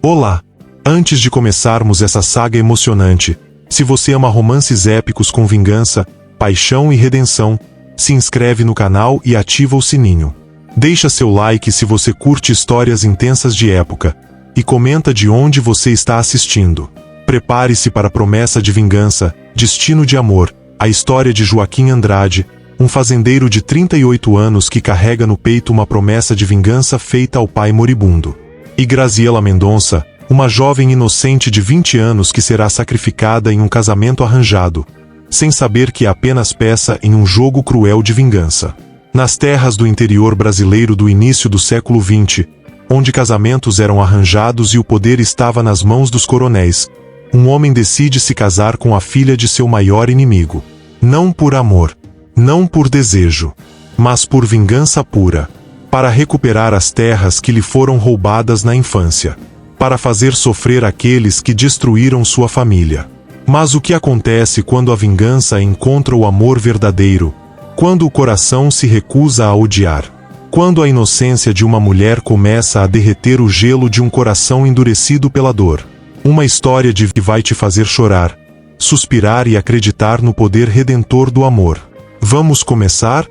Olá! Antes de começarmos essa saga emocionante, se você ama romances épicos com vingança, paixão e redenção, se inscreve no canal e ativa o sininho. Deixa seu like se você curte histórias intensas de época, e comenta de onde você está assistindo. Prepare-se para a promessa de vingança, destino de amor, a história de Joaquim Andrade, um fazendeiro de 38 anos que carrega no peito uma promessa de vingança feita ao pai moribundo. E Graziela Mendonça, uma jovem inocente de 20 anos que será sacrificada em um casamento arranjado, sem saber que é apenas peça em um jogo cruel de vingança. Nas terras do interior brasileiro do início do século XX, onde casamentos eram arranjados e o poder estava nas mãos dos coronéis, um homem decide se casar com a filha de seu maior inimigo. Não por amor, não por desejo, mas por vingança pura, para recuperar as terras que lhe foram roubadas na infância, para fazer sofrer aqueles que destruíram sua família. Mas o que acontece quando a vingança encontra o amor verdadeiro? Quando o coração se recusa a odiar? Quando a inocência de uma mulher começa a derreter o gelo de um coração endurecido pela dor? Uma história que vai te fazer chorar, suspirar e acreditar no poder redentor do amor. Vamos começar?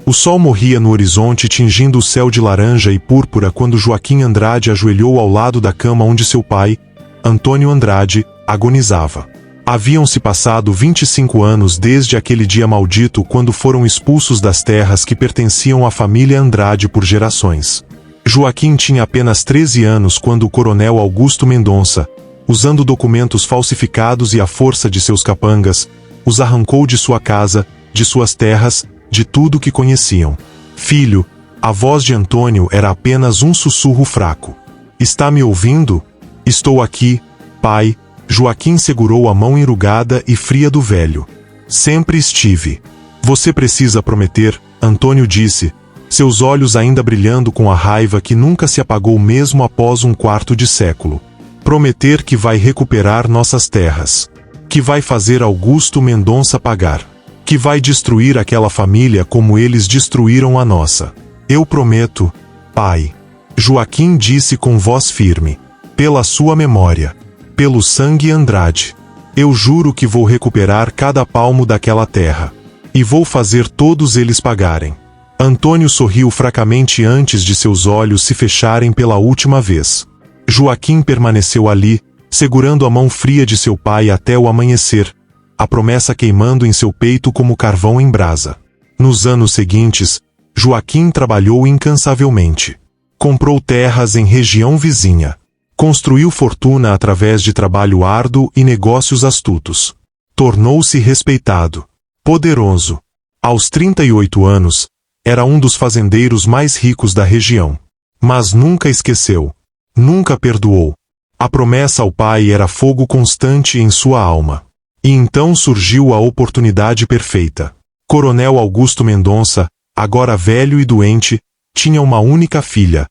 O sol morria no horizonte tingindo o céu de laranja e púrpura quando Joaquim Andrade ajoelhou ao lado da cama onde seu pai, Antônio Andrade, agonizava. Haviam-se passado 25 anos desde aquele dia maldito quando foram expulsos das terras que pertenciam à família Andrade por gerações. Joaquim tinha apenas 13 anos quando o coronel Augusto Mendonça, usando documentos falsificados e a força de seus capangas, os arrancou de sua casa, de suas terras, de tudo que conheciam. Filho, a voz de Antônio era apenas um sussurro fraco. Está me ouvindo? Estou aqui, pai. Joaquim segurou a mão enrugada e fria do velho. Sempre estive. Você precisa prometer, Antônio disse, seus olhos ainda brilhando com a raiva que nunca se apagou mesmo após um quarto de século. Prometer que vai recuperar nossas terras. Que vai fazer Augusto Mendonça pagar. Que vai destruir aquela família como eles destruíram a nossa. Eu prometo, pai. Joaquim disse com voz firme. Pela sua memória. Pelo sangue Andrade. Eu juro que vou recuperar cada palmo daquela terra. E vou fazer todos eles pagarem. Antônio sorriu fracamente antes de seus olhos se fecharem pela última vez. Joaquim permaneceu ali, segurando a mão fria de seu pai até o amanhecer, a promessa queimando em seu peito como carvão em brasa. Nos anos seguintes, Joaquim trabalhou incansavelmente. Comprou terras em região vizinha. Construiu fortuna através de trabalho árduo e negócios astutos. Tornou-se respeitado, poderoso. Aos 38 anos, era um dos fazendeiros mais ricos da região. Mas nunca esqueceu. Nunca perdoou. A promessa ao pai era fogo constante em sua alma. E então surgiu a oportunidade perfeita. Coronel Augusto Mendonça, agora velho e doente, tinha uma única filha,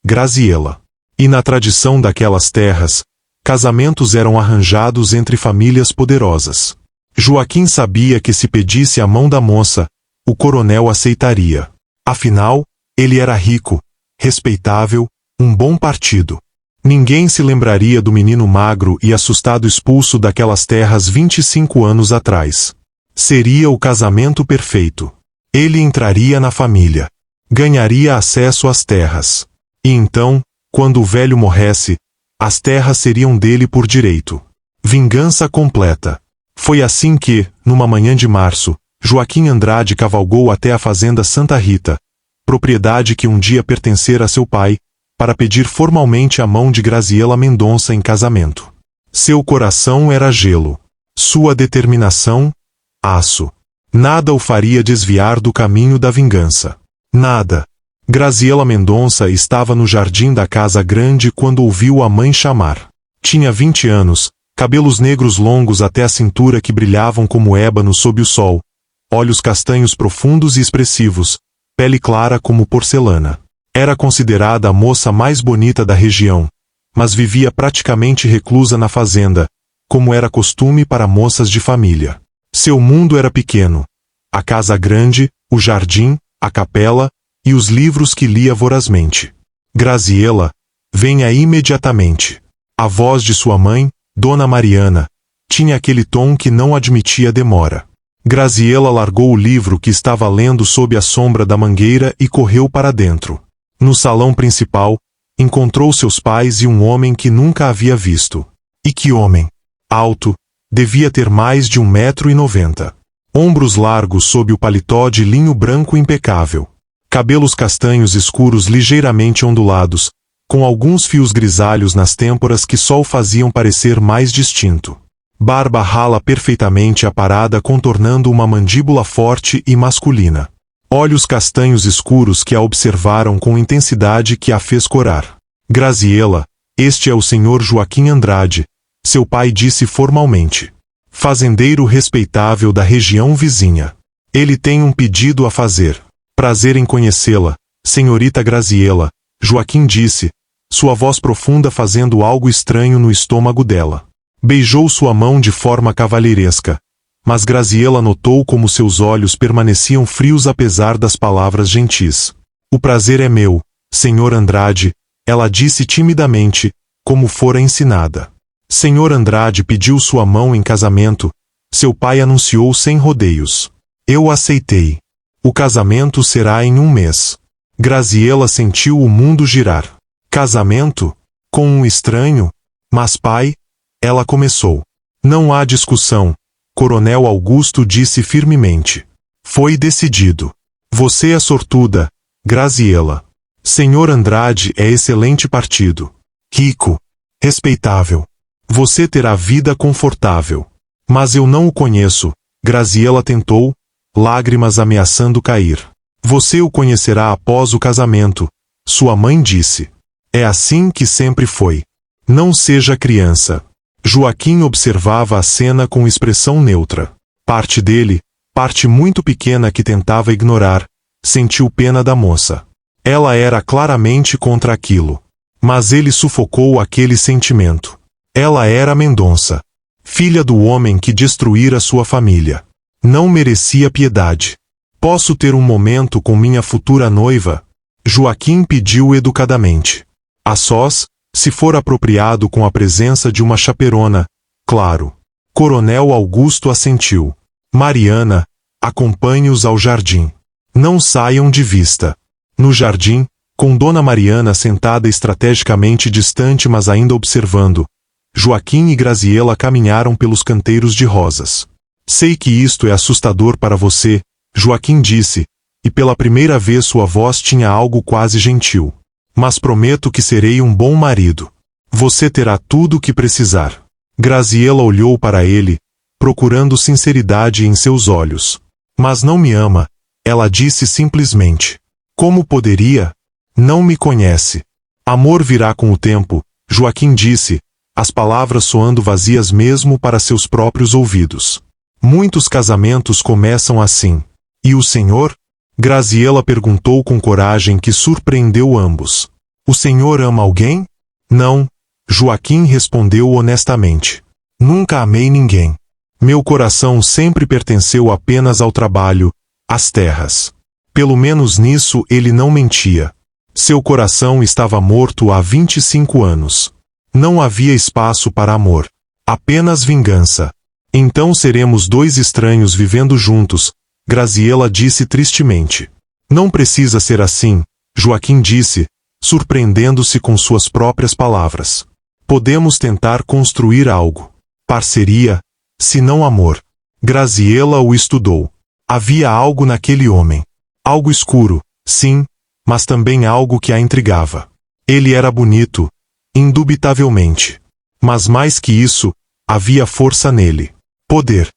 Graziela. E na tradição daquelas terras, casamentos eram arranjados entre famílias poderosas. Joaquim sabia que se pedisse a mão da moça, o coronel aceitaria. Afinal, ele era rico, respeitável, um bom partido. Ninguém se lembraria do menino magro e assustado expulso daquelas terras 25 anos atrás. Seria o casamento perfeito. Ele entraria na família. Ganharia acesso às terras. E então, quando o velho morresse, as terras seriam dele por direito. Vingança completa. Foi assim que, numa manhã de março, Joaquim Andrade cavalgou até a fazenda Santa Rita, propriedade que um dia pertencera a seu pai, para pedir formalmente a mão de Graziela Mendonça em casamento. Seu coração era gelo. Sua determinação, aço. Nada o faria desviar do caminho da vingança. Nada. Graziela Mendonça estava no jardim da casa grande quando ouviu a mãe chamar. Tinha 20 anos, cabelos negros longos até a cintura que brilhavam como ébano sob o sol, olhos castanhos profundos e expressivos, pele clara como porcelana. Era considerada a moça mais bonita da região, mas vivia praticamente reclusa na fazenda, como era costume para moças de família. Seu mundo era pequeno. A casa grande, o jardim, a capela e os livros que lia vorazmente. Graziela, Venha imediatamente. A voz de sua mãe, Dona Mariana, tinha aquele tom que não admitia demora. Graziela largou o livro que estava lendo sob a sombra da mangueira e correu para dentro. No salão principal, encontrou seus pais e um homem que nunca havia visto. E que homem! Alto, devia ter mais de 1,90 m. Ombros largos sob o paletó de linho branco impecável. Cabelos castanhos escuros ligeiramente ondulados, com alguns fios grisalhos nas têmporas que só o faziam parecer mais distinto. Barba rala perfeitamente aparada contornando uma mandíbula forte e masculina. Olhos castanhos escuros que a observaram com intensidade que a fez corar. Graziela, este é o Sr. Joaquim Andrade, seu pai disse formalmente. Fazendeiro respeitável da região vizinha. Ele tem um pedido a fazer. Prazer em conhecê-la, senhorita Graziela, Joaquim disse, sua voz profunda fazendo algo estranho no estômago dela. Beijou sua mão de forma cavalheiresca, mas Graziela notou como seus olhos permaneciam frios apesar das palavras gentis. O prazer é meu, Sr. Andrade, ela disse timidamente, como fora ensinada. Sr. Andrade pediu sua mão em casamento, seu pai anunciou sem rodeios. Eu aceitei. O casamento será em 1 mês. Graziela sentiu o mundo girar. Casamento? Com um estranho? Mas pai? Ela começou. Não há discussão, Coronel Augusto disse firmemente. Foi decidido. Você é sortuda, Graziela. Senhor Andrade é excelente partido. Rico. Respeitável. Você terá vida confortável. Mas eu não o conheço, Graziela tentou, lágrimas ameaçando cair. Você o conhecerá após o casamento, sua mãe disse. É assim que sempre foi. Não seja criança. Joaquim observava a cena com expressão neutra. Parte dele, parte muito pequena que tentava ignorar, sentiu pena da moça. Ela era claramente contra aquilo. Mas ele sufocou aquele sentimento. Ela era Mendonça. Filha do homem que destruíra sua família. Não merecia piedade. Posso ter um momento com minha futura noiva? Joaquim pediu educadamente. A sós, se for apropriado com a presença de uma chaperona, claro. Coronel Augusto assentiu. Mariana, acompanhe-os ao jardim. Não saiam de vista. No jardim, com Dona Mariana sentada estrategicamente distante mas ainda observando, Joaquim e Graziela caminharam pelos canteiros de rosas. Sei que isto é assustador para você, Joaquim disse, e pela primeira vez sua voz tinha algo quase gentil. Mas prometo que serei um bom marido. Você terá tudo o que precisar. Graziela olhou para ele, procurando sinceridade em seus olhos. Mas não me ama, ela disse simplesmente. Como poderia? Não me conhece. Amor virá com o tempo, Joaquim disse, as palavras soando vazias mesmo para seus próprios ouvidos. Muitos casamentos começam assim. E o senhor? Graziela perguntou com coragem que surpreendeu ambos. O senhor ama alguém? Não, Joaquim respondeu honestamente. Nunca amei ninguém. Meu coração sempre pertenceu apenas ao trabalho, às terras. Pelo menos nisso ele não mentia. Seu coração estava morto há 25 anos. Não havia espaço para amor. Apenas vingança. Então seremos dois estranhos vivendo juntos, Graziela disse tristemente. Não precisa ser assim, Joaquim disse, surpreendendo-se com suas próprias palavras. Podemos tentar construir algo. Parceria, se não amor. Graziela o estudou. Havia algo naquele homem. Algo escuro, sim, mas também algo que a intrigava. Ele era bonito, indubitavelmente. Mas mais que isso, havia força nele. Poder.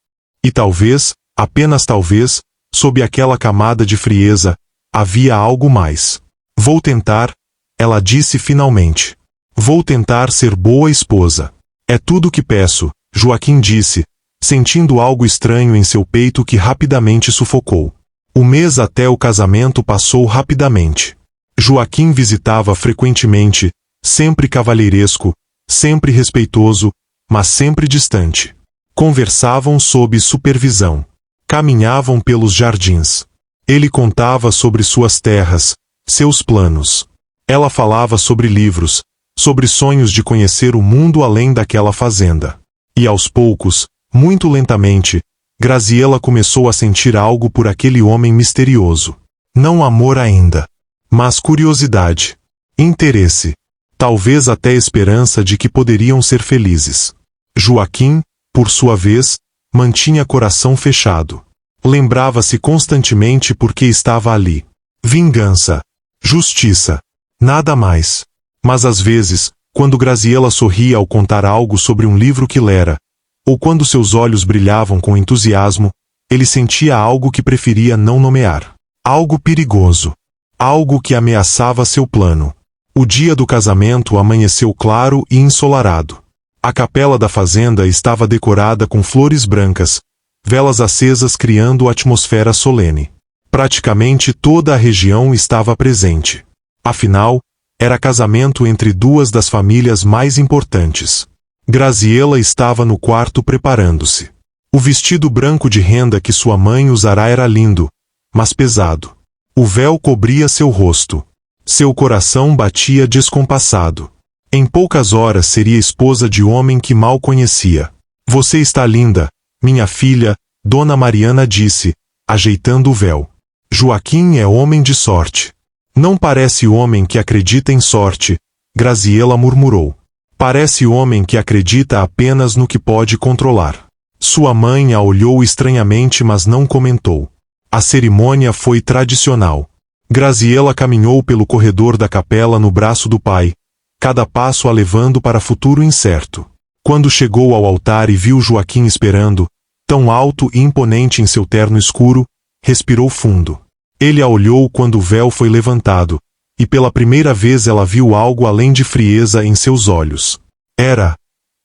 E talvez, apenas talvez, sob aquela camada de frieza, havia algo mais. Vou tentar, ela disse finalmente. Vou tentar ser boa esposa. É tudo o que peço, Joaquim disse, sentindo algo estranho em seu peito que rapidamente sufocou. O mês até o casamento passou rapidamente. Joaquim visitava frequentemente, sempre cavalheiresco, sempre respeitoso, mas sempre distante. Conversavam sob supervisão. Caminhavam pelos jardins. Ele contava sobre suas terras, seus planos. Ela falava sobre livros, sobre sonhos de conhecer o mundo além daquela fazenda. E aos poucos, muito lentamente, Graziela começou a sentir algo por aquele homem misterioso. Não amor ainda, mas curiosidade, interesse, talvez até esperança de que poderiam ser felizes. Joaquim, por sua vez, mantinha coração fechado. Lembrava-se constantemente por que estava ali. Vingança, justiça, nada mais. Mas às vezes, quando Graziela sorria ao contar algo sobre um livro que lera, ou quando seus olhos brilhavam com entusiasmo, ele sentia algo que preferia não nomear. Algo perigoso. Algo que ameaçava seu plano. O dia do casamento amanheceu claro e ensolarado. A capela da fazenda estava decorada com flores brancas, velas acesas criando atmosfera solene. Praticamente toda a região estava presente. Afinal, era casamento entre duas das famílias mais importantes. Graziela estava no quarto preparando-se. O vestido branco de renda que sua mãe usará era lindo, mas pesado. O véu cobria seu rosto. Seu coração batia descompassado. Em poucas horas seria esposa de homem que mal conhecia. Você está linda, minha filha, Dona Mariana disse, ajeitando o véu. Joaquim é homem de sorte. Não parece homem que acredita em sorte, Graziela murmurou. Parece homem que acredita apenas no que pode controlar. Sua mãe a olhou estranhamente, mas não comentou. A cerimônia foi tradicional. Graziela caminhou pelo corredor da capela no braço do pai, cada passo a levando para futuro incerto. Quando chegou ao altar e viu Joaquim esperando, tão alto e imponente em seu terno escuro, respirou fundo. Ele a olhou quando o véu foi levantado, e pela primeira vez ela viu algo além de frieza em seus olhos. Era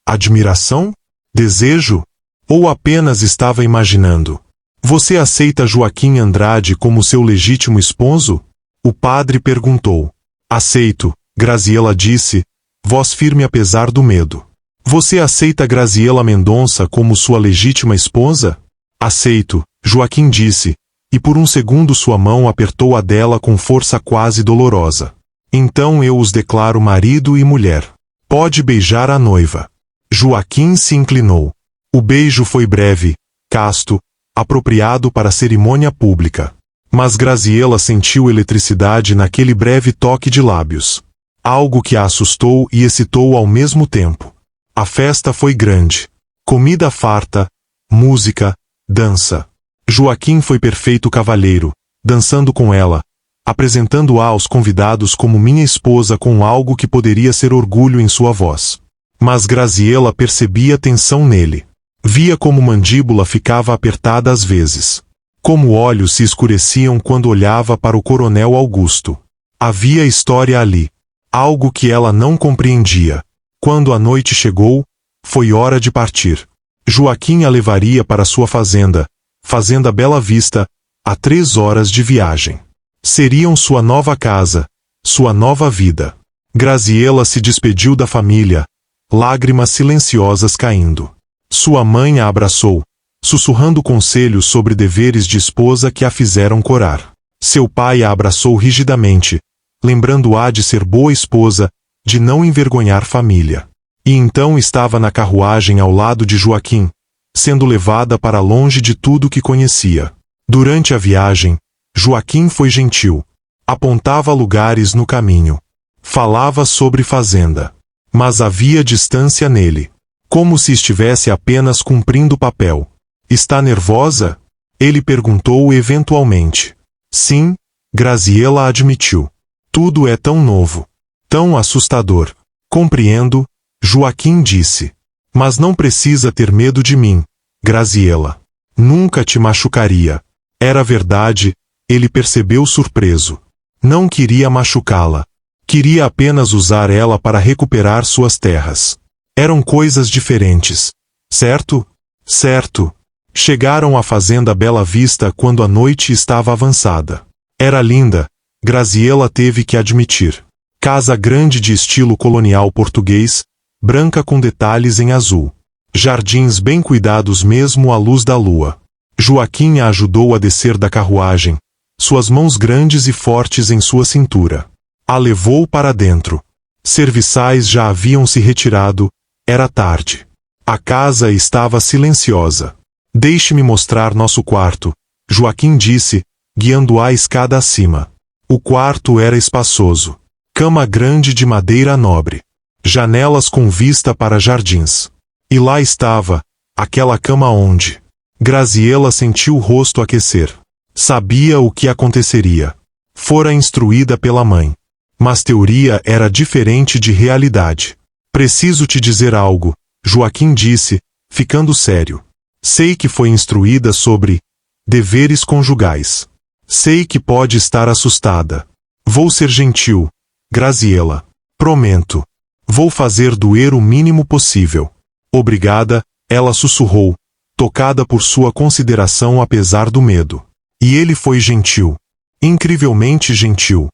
admiração? Desejo? Ou apenas estava imaginando? Você aceita Joaquim Andrade como seu legítimo esposo? O padre perguntou. Aceito, Graziela disse, voz firme apesar do medo. Você aceita Graziela Mendonça como sua legítima esposa? Aceito, Joaquim disse, e por um segundo sua mão apertou a dela com força quase dolorosa. Então eu os declaro marido e mulher. Pode beijar a noiva. Joaquim se inclinou. O beijo foi breve, casto, apropriado para a cerimônia pública. Mas Graziela sentiu eletricidade naquele breve toque de lábios. Algo que a assustou e excitou ao mesmo tempo. A festa foi grande. Comida farta, música, dança. Joaquim foi perfeito cavalheiro, dançando com ela, apresentando-a aos convidados como minha esposa com algo que poderia ser orgulho em sua voz. Mas Graziela percebia tensão nele. Via como mandíbula ficava apertada às vezes. Como olhos se escureciam quando olhava para o coronel Augusto. Havia história ali. Algo que ela não compreendia. Quando a noite chegou, foi hora de partir. Joaquim a levaria para sua fazenda, Fazenda Bela Vista, a 3 horas de viagem. Seriam sua nova casa, sua nova vida. Graziela se despediu da família, lágrimas silenciosas caindo. Sua mãe a abraçou, sussurrando conselhos sobre deveres de esposa que a fizeram corar. Seu pai a abraçou rigidamente, lembrando-a de ser boa esposa, de não envergonhar família. E então estava na carruagem ao lado de Joaquim, sendo levada para longe de tudo que conhecia. Durante a viagem, Joaquim foi gentil. Apontava lugares no caminho. Falava sobre fazenda. Mas havia distância nele. Como se estivesse apenas cumprindo papel. Está nervosa? Ele perguntou eventualmente. Sim, Graziela admitiu. Tudo é tão novo. Tão assustador. Compreendo, Joaquim disse. Mas não precisa ter medo de mim, Graziela. Nunca te machucaria. Era verdade, ele percebeu surpreso. Não queria machucá-la. Queria apenas usar ela para recuperar suas terras. Eram coisas diferentes. Certo? Certo. Chegaram à fazenda Bela Vista quando a noite estava avançada. Era linda, Graziela teve que admitir. Casa grande de estilo colonial português, branca com detalhes em azul. Jardins bem cuidados mesmo à luz da lua. Joaquim a ajudou a descer da carruagem, suas mãos grandes e fortes em sua cintura. A levou para dentro. Serviçais já haviam se retirado, era tarde. A casa estava silenciosa. Deixe-me mostrar nosso quarto, Joaquim disse, guiando a escada acima. O quarto era espaçoso. Cama grande de madeira nobre. Janelas com vista para jardins. E lá estava, aquela cama onde Graziela sentiu o rosto aquecer. Sabia o que aconteceria. Fora instruída pela mãe. Mas teoria era diferente de realidade. Preciso te dizer algo, Joaquim disse, ficando sério. Sei que foi instruída sobre deveres conjugais. Sei que pode estar assustada. Vou ser gentil, Graziela. Prometo. Vou fazer doer o mínimo possível. Obrigada, ela sussurrou, tocada por sua consideração apesar do medo. E ele foi gentil. Incrivelmente gentil.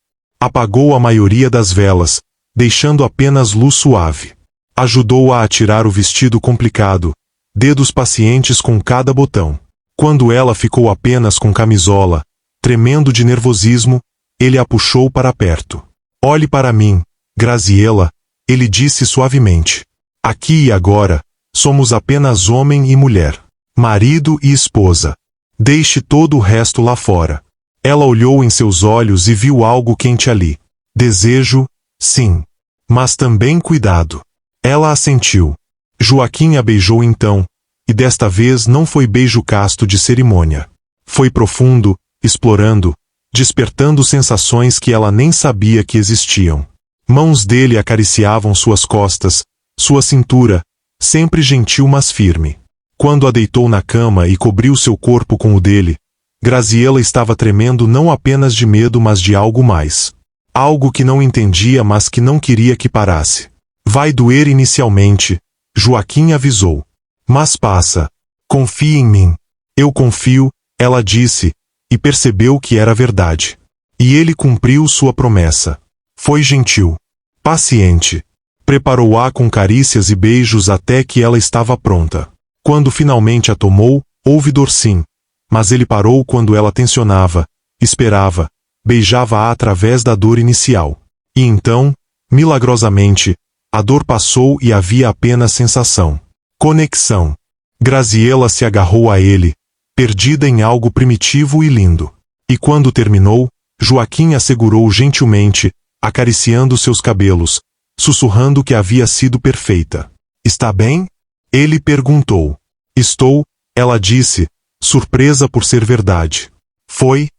Apagou a maioria das velas, deixando apenas luz suave. Ajudou-a a tirar o vestido complicado, dedos pacientes com cada botão. Quando ela ficou apenas com camisola, tremendo de nervosismo, ele a puxou para perto. Olhe para mim, Graziela, ele disse suavemente. Aqui e agora, somos apenas homem e mulher. Marido e esposa. Deixe todo o resto lá fora. Ela olhou em seus olhos e viu algo quente ali. Desejo, sim. Mas também cuidado. Ela assentiu. Joaquim a beijou então, e desta vez não foi beijo casto de cerimônia. Foi profundo, explorando, despertando sensações que ela nem sabia que existiam. Mãos dele acariciavam suas costas, sua cintura, sempre gentil mas firme. Quando a deitou na cama e cobriu seu corpo com o dele, Graziela estava tremendo não apenas de medo mas de algo mais. Algo que não entendia mas que não queria que parasse. Vai doer inicialmente, Joaquim avisou. Mas passa. Confie em mim. Eu confio, ela disse, e percebeu que era verdade. E ele cumpriu sua promessa. Foi gentil. Paciente. Preparou-a com carícias e beijos até que ela estava pronta. Quando finalmente a tomou, houve dor sim. Mas ele parou quando ela tensionava, esperava, beijava-a através da dor inicial. E então, milagrosamente, a dor passou e havia apenas sensação. Conexão. Graziela se agarrou a ele, perdida em algo primitivo e lindo. E quando terminou, Joaquim a segurou gentilmente, acariciando seus cabelos, sussurrando que havia sido perfeita. Está bem? Ele perguntou. Estou, ela disse, surpresa por ser verdade. Foi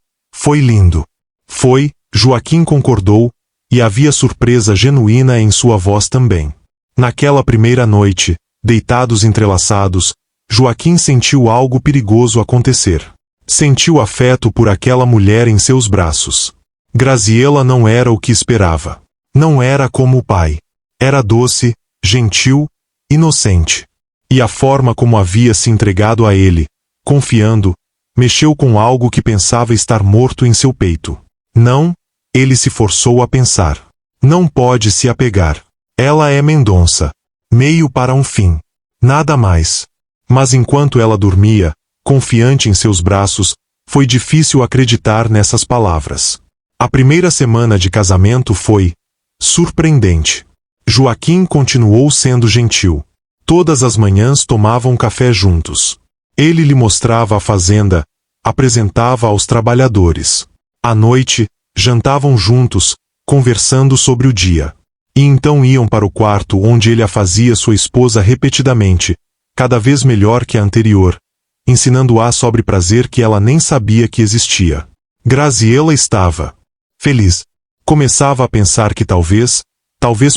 lindo. Foi, Joaquim concordou, e havia surpresa genuína em sua voz também. Naquela primeira noite, deitados entrelaçados, Joaquim sentiu algo perigoso acontecer. Sentiu afeto por aquela mulher em seus braços. Graziela não era o que esperava. Não era como o pai. Era doce, gentil, inocente. E a forma como havia se entregado a ele, confiando, mexeu com algo que pensava estar morto em seu peito. Não, ele se forçou a pensar. Não pode se apegar. Ela é Mendonça. Meio para um fim. Nada mais. Mas enquanto ela dormia, confiante em seus braços, foi difícil acreditar nessas palavras. A primeira semana de casamento foi surpreendente. Joaquim continuou sendo gentil. Todas as manhãs tomavam café juntos. Ele lhe mostrava a fazenda, apresentava aos trabalhadores. À noite, jantavam juntos, conversando sobre o dia. E então iam para o quarto onde ele a fazia sua esposa repetidamente, cada vez melhor que a anterior, ensinando-a sobre prazer que ela nem sabia que existia. Graziela estava feliz. Começava a pensar que talvez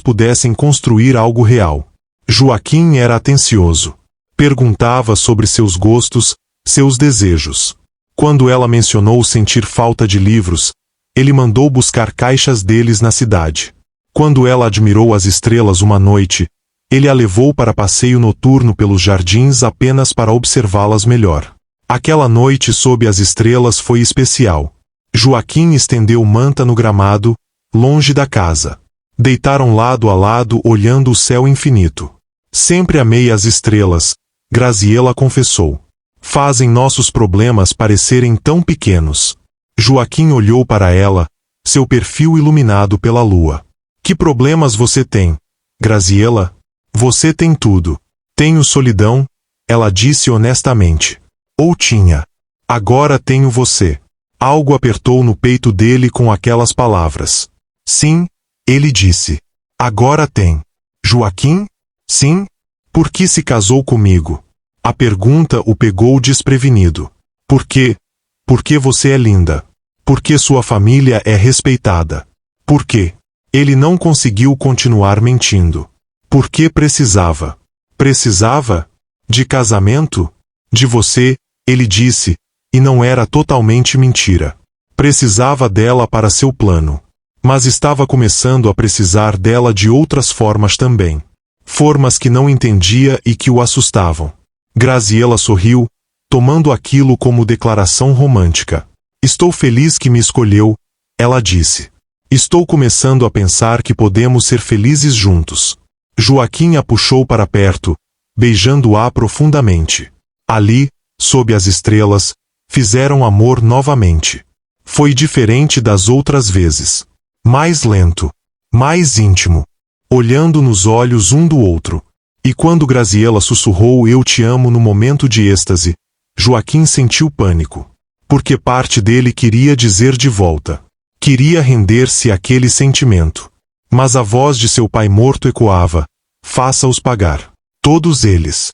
pudessem construir algo real. Joaquim era atencioso. Perguntava sobre seus gostos, seus desejos. Quando ela mencionou sentir falta de livros, ele mandou buscar caixas deles na cidade. Quando ela admirou as estrelas uma noite, ele a levou para passeio noturno pelos jardins apenas para observá-las melhor. Aquela noite sob as estrelas foi especial. Joaquim estendeu manta no gramado, longe da casa. Deitaram lado a lado olhando o céu infinito. Sempre amei as estrelas, Graziela confessou. Fazem nossos problemas parecerem tão pequenos. Joaquim olhou para ela, seu perfil iluminado pela lua. Que problemas você tem, Graziela? Você tem tudo. Tenho solidão, ela disse honestamente. Ou tinha. Agora tenho você. Algo apertou no peito dele com aquelas palavras. Sim, ele disse. Agora tem. Joaquim? Sim? Por que se casou comigo? A pergunta o pegou desprevenido. Por quê? Porque você é linda. Porque sua família é respeitada. Por quê? Ele não conseguiu continuar mentindo. Porque precisava. Precisava? De casamento? De você, ele disse, e não era totalmente mentira. Precisava dela para seu plano. Mas estava começando a precisar dela de outras formas também. Formas que não entendia e que o assustavam. Graziela sorriu, tomando aquilo como declaração romântica. Estou feliz que me escolheu, ela disse. Estou começando a pensar que podemos ser felizes juntos. Joaquim a puxou para perto, beijando-a profundamente. Ali, sob as estrelas, fizeram amor novamente. Foi diferente das outras vezes. Mais lento. Mais íntimo. Olhando nos olhos um do outro. E quando Graziela sussurrou "Eu te amo" no momento de êxtase, Joaquim sentiu pânico. Porque parte dele queria dizer de volta. Queria render-se àquele sentimento. Mas a voz de seu pai morto ecoava: faça-os pagar. Todos eles.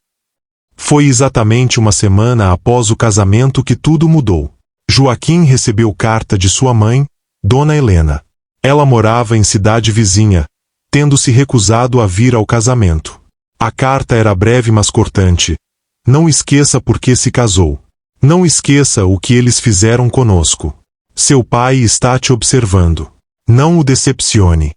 Foi exatamente uma semana após o casamento que tudo mudou. Joaquim recebeu carta de sua mãe, Dona Helena. Ela morava em cidade vizinha, tendo se recusado a vir ao casamento. A carta era breve mas cortante. Não esqueça por que se casou. Não esqueça o que eles fizeram conosco. Seu pai está te observando. Não o decepcione.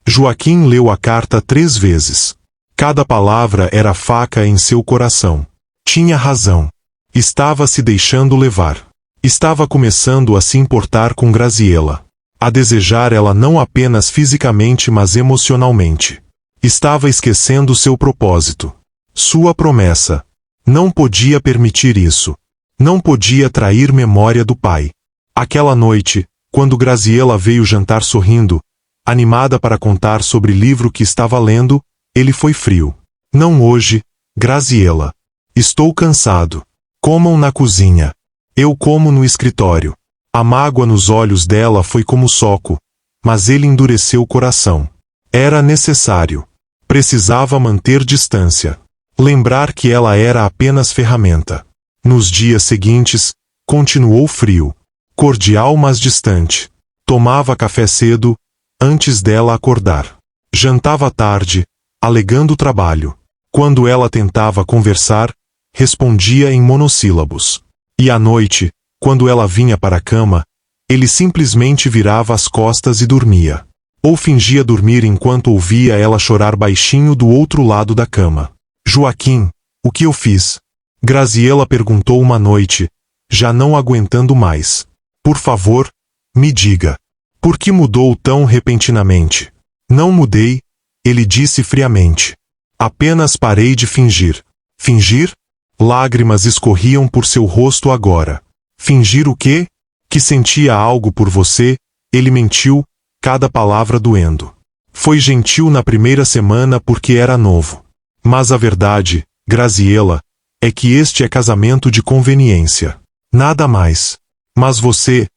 Joaquim leu a carta 3 vezes. Cada palavra era faca em seu coração. Tinha razão. Estava se deixando levar. Estava começando a se importar com Graziela. A desejar ela não apenas fisicamente mas emocionalmente. Estava esquecendo seu propósito. Sua promessa. Não podia permitir isso. Não podia trair memória do pai. Aquela noite, quando Graziela veio jantar sorrindo, animada para contar sobre o livro que estava lendo, ele foi frio. Não hoje, Graziela. Estou cansado. Comam na cozinha. Eu como no escritório. A mágoa nos olhos dela foi como soco, mas ele endureceu o coração. Era necessário. Precisava manter distância. Lembrar que ela era apenas ferramenta. Nos dias seguintes, continuou frio. Cordial mas distante. Tomava café cedo, antes dela acordar. Jantava tarde, alegando trabalho. Quando ela tentava conversar, respondia em monossílabos. E à noite, quando ela vinha para a cama, ele simplesmente virava as costas e dormia. Ou fingia dormir enquanto ouvia ela chorar baixinho do outro lado da cama. Joaquim, o que eu fiz? Graziela perguntou uma noite, já não aguentando mais. Por favor, me diga. Por que mudou tão repentinamente? Não mudei, ele disse friamente. Apenas parei de fingir. Fingir? Lágrimas escorriam por seu rosto agora. Fingir o quê? Que sentia algo por você, ele mentiu, cada palavra doendo. Foi gentil na primeira semana porque era novo. Mas a verdade, Graziela, é que este é casamento de conveniência. Nada mais. Mas você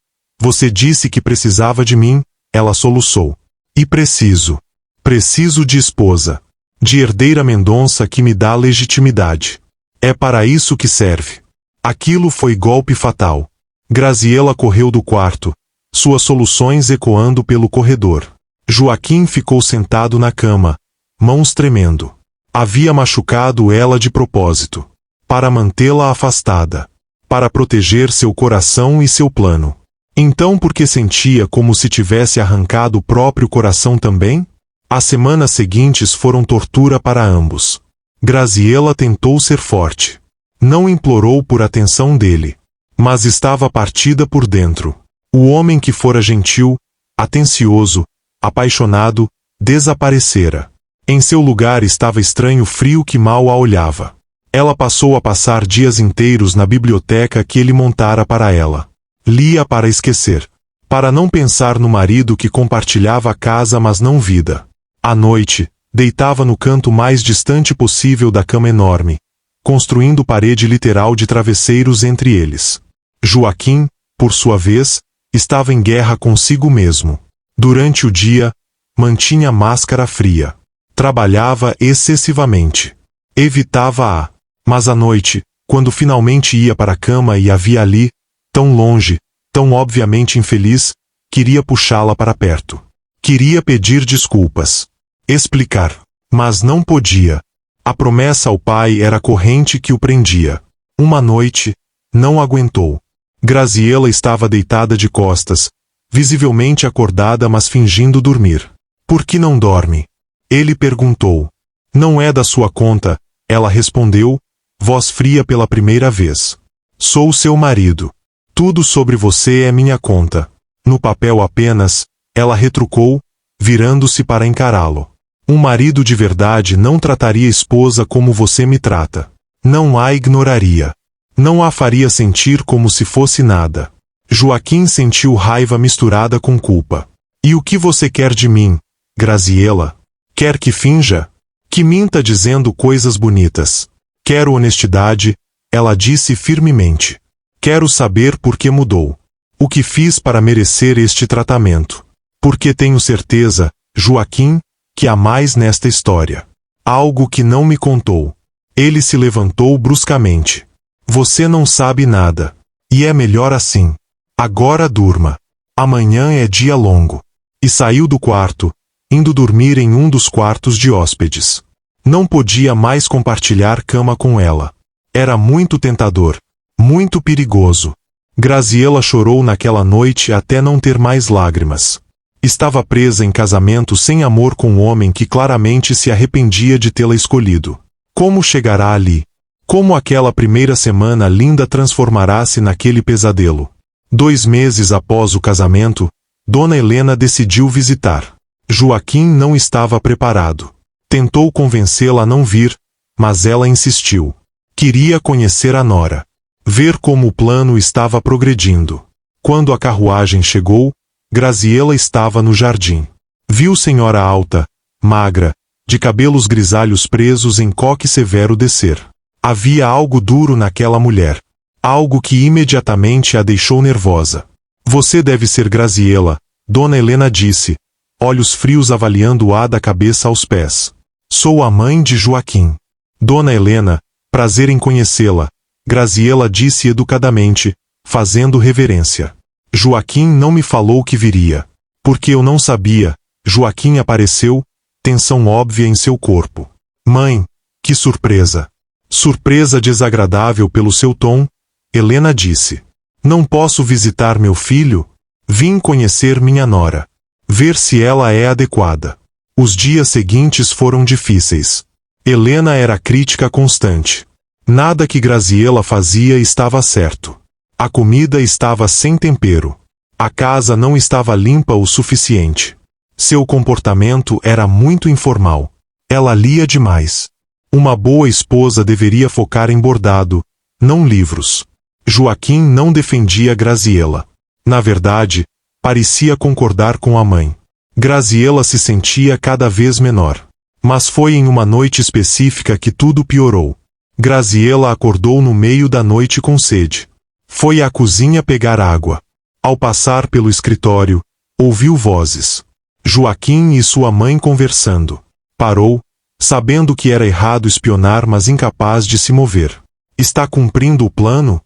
disse que precisava de mim, ela soluçou. E preciso. Preciso de esposa. De herdeira Mendonça que me dá legitimidade. É para isso que serve. Aquilo foi golpe fatal. Graziela correu do quarto, suas soluções ecoando pelo corredor. Joaquim ficou sentado na cama, mãos tremendo. Havia machucado ela de propósito. Para mantê-la afastada. Para proteger seu coração e seu plano. Então por que sentia como se tivesse arrancado o próprio coração também? As semanas seguintes foram tortura para ambos. Graziela tentou ser forte. Não implorou por atenção dele. Mas estava partida por dentro. O homem que fora gentil, atencioso, apaixonado, desaparecera. Em seu lugar estava estranho frio que mal a olhava. Ela passou a passar dias inteiros na biblioteca que ele montara para ela. Lia para esquecer. para não pensar no marido que compartilhava a casa mas não vida. À noite, deitava no canto mais distante possível da cama enorme, construindo parede literal de travesseiros entre eles. Joaquim, por sua vez, estava em guerra consigo mesmo. Durante o dia, mantinha máscara fria. Trabalhava excessivamente. Evitava-a. Mas à noite, quando finalmente ia para a cama e a via ali, tão longe, tão obviamente infeliz, queria puxá-la para perto. Queria pedir desculpas. Explicar. Mas não podia. A promessa ao pai era a corrente que o prendia. Uma noite, não aguentou. Graziela estava deitada de costas, visivelmente acordada mas fingindo dormir. Por que não dorme? Ele perguntou. Não é da sua conta, ela respondeu, voz fria pela primeira vez. Sou seu marido. Tudo sobre você é minha conta. No papel apenas, ela retrucou, virando-se para encará-lo. Um marido de verdade não trataria a esposa como você me trata. Não a ignoraria. Não a faria sentir como se fosse nada. Joaquim sentiu raiva misturada com culpa. E o que você quer de mim, Graziela? Quer que finja? Que minta dizendo coisas bonitas? Quero honestidade, ela disse firmemente. Quero saber por que mudou. O que fiz para merecer este tratamento? Porque tenho certeza, Joaquim, que há mais nesta história. Algo que não me contou. Ele se levantou bruscamente. Você não sabe nada. E é melhor assim. Agora durma. Amanhã é dia longo. E saiu do quarto, indo dormir em um dos quartos de hóspedes. Não podia mais compartilhar cama com ela. Era muito tentador. Muito perigoso. Graziela chorou naquela noite até não ter mais lágrimas. Estava presa em casamento sem amor com um homem que claramente se arrependia de tê-la escolhido. Como chegará ali? Como aquela primeira semana linda transformará-se naquele pesadelo? 2 meses após o casamento, Dona Helena decidiu visitar. Joaquim não estava preparado. Tentou convencê-la a não vir, mas ela insistiu. Queria conhecer a nora. Ver como o plano estava progredindo. Quando a carruagem chegou, Graziela estava no jardim. Viu senhora alta, magra, de cabelos grisalhos presos em coque severo descer. Havia algo duro naquela mulher. Algo que imediatamente a deixou nervosa. Você deve ser Graziela, Dona Helena disse, olhos frios avaliando-a da cabeça aos pés. Sou a mãe de Joaquim. Dona Helena, prazer em conhecê-la, Graziela disse educadamente, fazendo reverência. Joaquim não me falou que viria. Porque eu não sabia, Joaquim apareceu, tensão óbvia em seu corpo. Mãe, que surpresa. Surpresa desagradável pelo seu tom, Helena disse. Não posso visitar meu filho? Vim conhecer minha nora. Ver se ela é adequada. Os dias seguintes foram difíceis. Helena era crítica constante. Nada que Graziela fazia estava certo. A comida estava sem tempero. A casa não estava limpa o suficiente. Seu comportamento era muito informal. Ela lia demais. Uma boa esposa deveria focar em bordado, não livros. Joaquim não defendia Graziela. Na verdade, parecia concordar com a mãe. Graziela se sentia cada vez menor. Mas foi em uma noite específica que tudo piorou. Graziela acordou no meio da noite com sede. Foi à cozinha pegar água. Ao passar pelo escritório, ouviu vozes. Joaquim e sua mãe conversando. Parou, sabendo que era errado espionar mas incapaz de se mover. Está cumprindo o plano?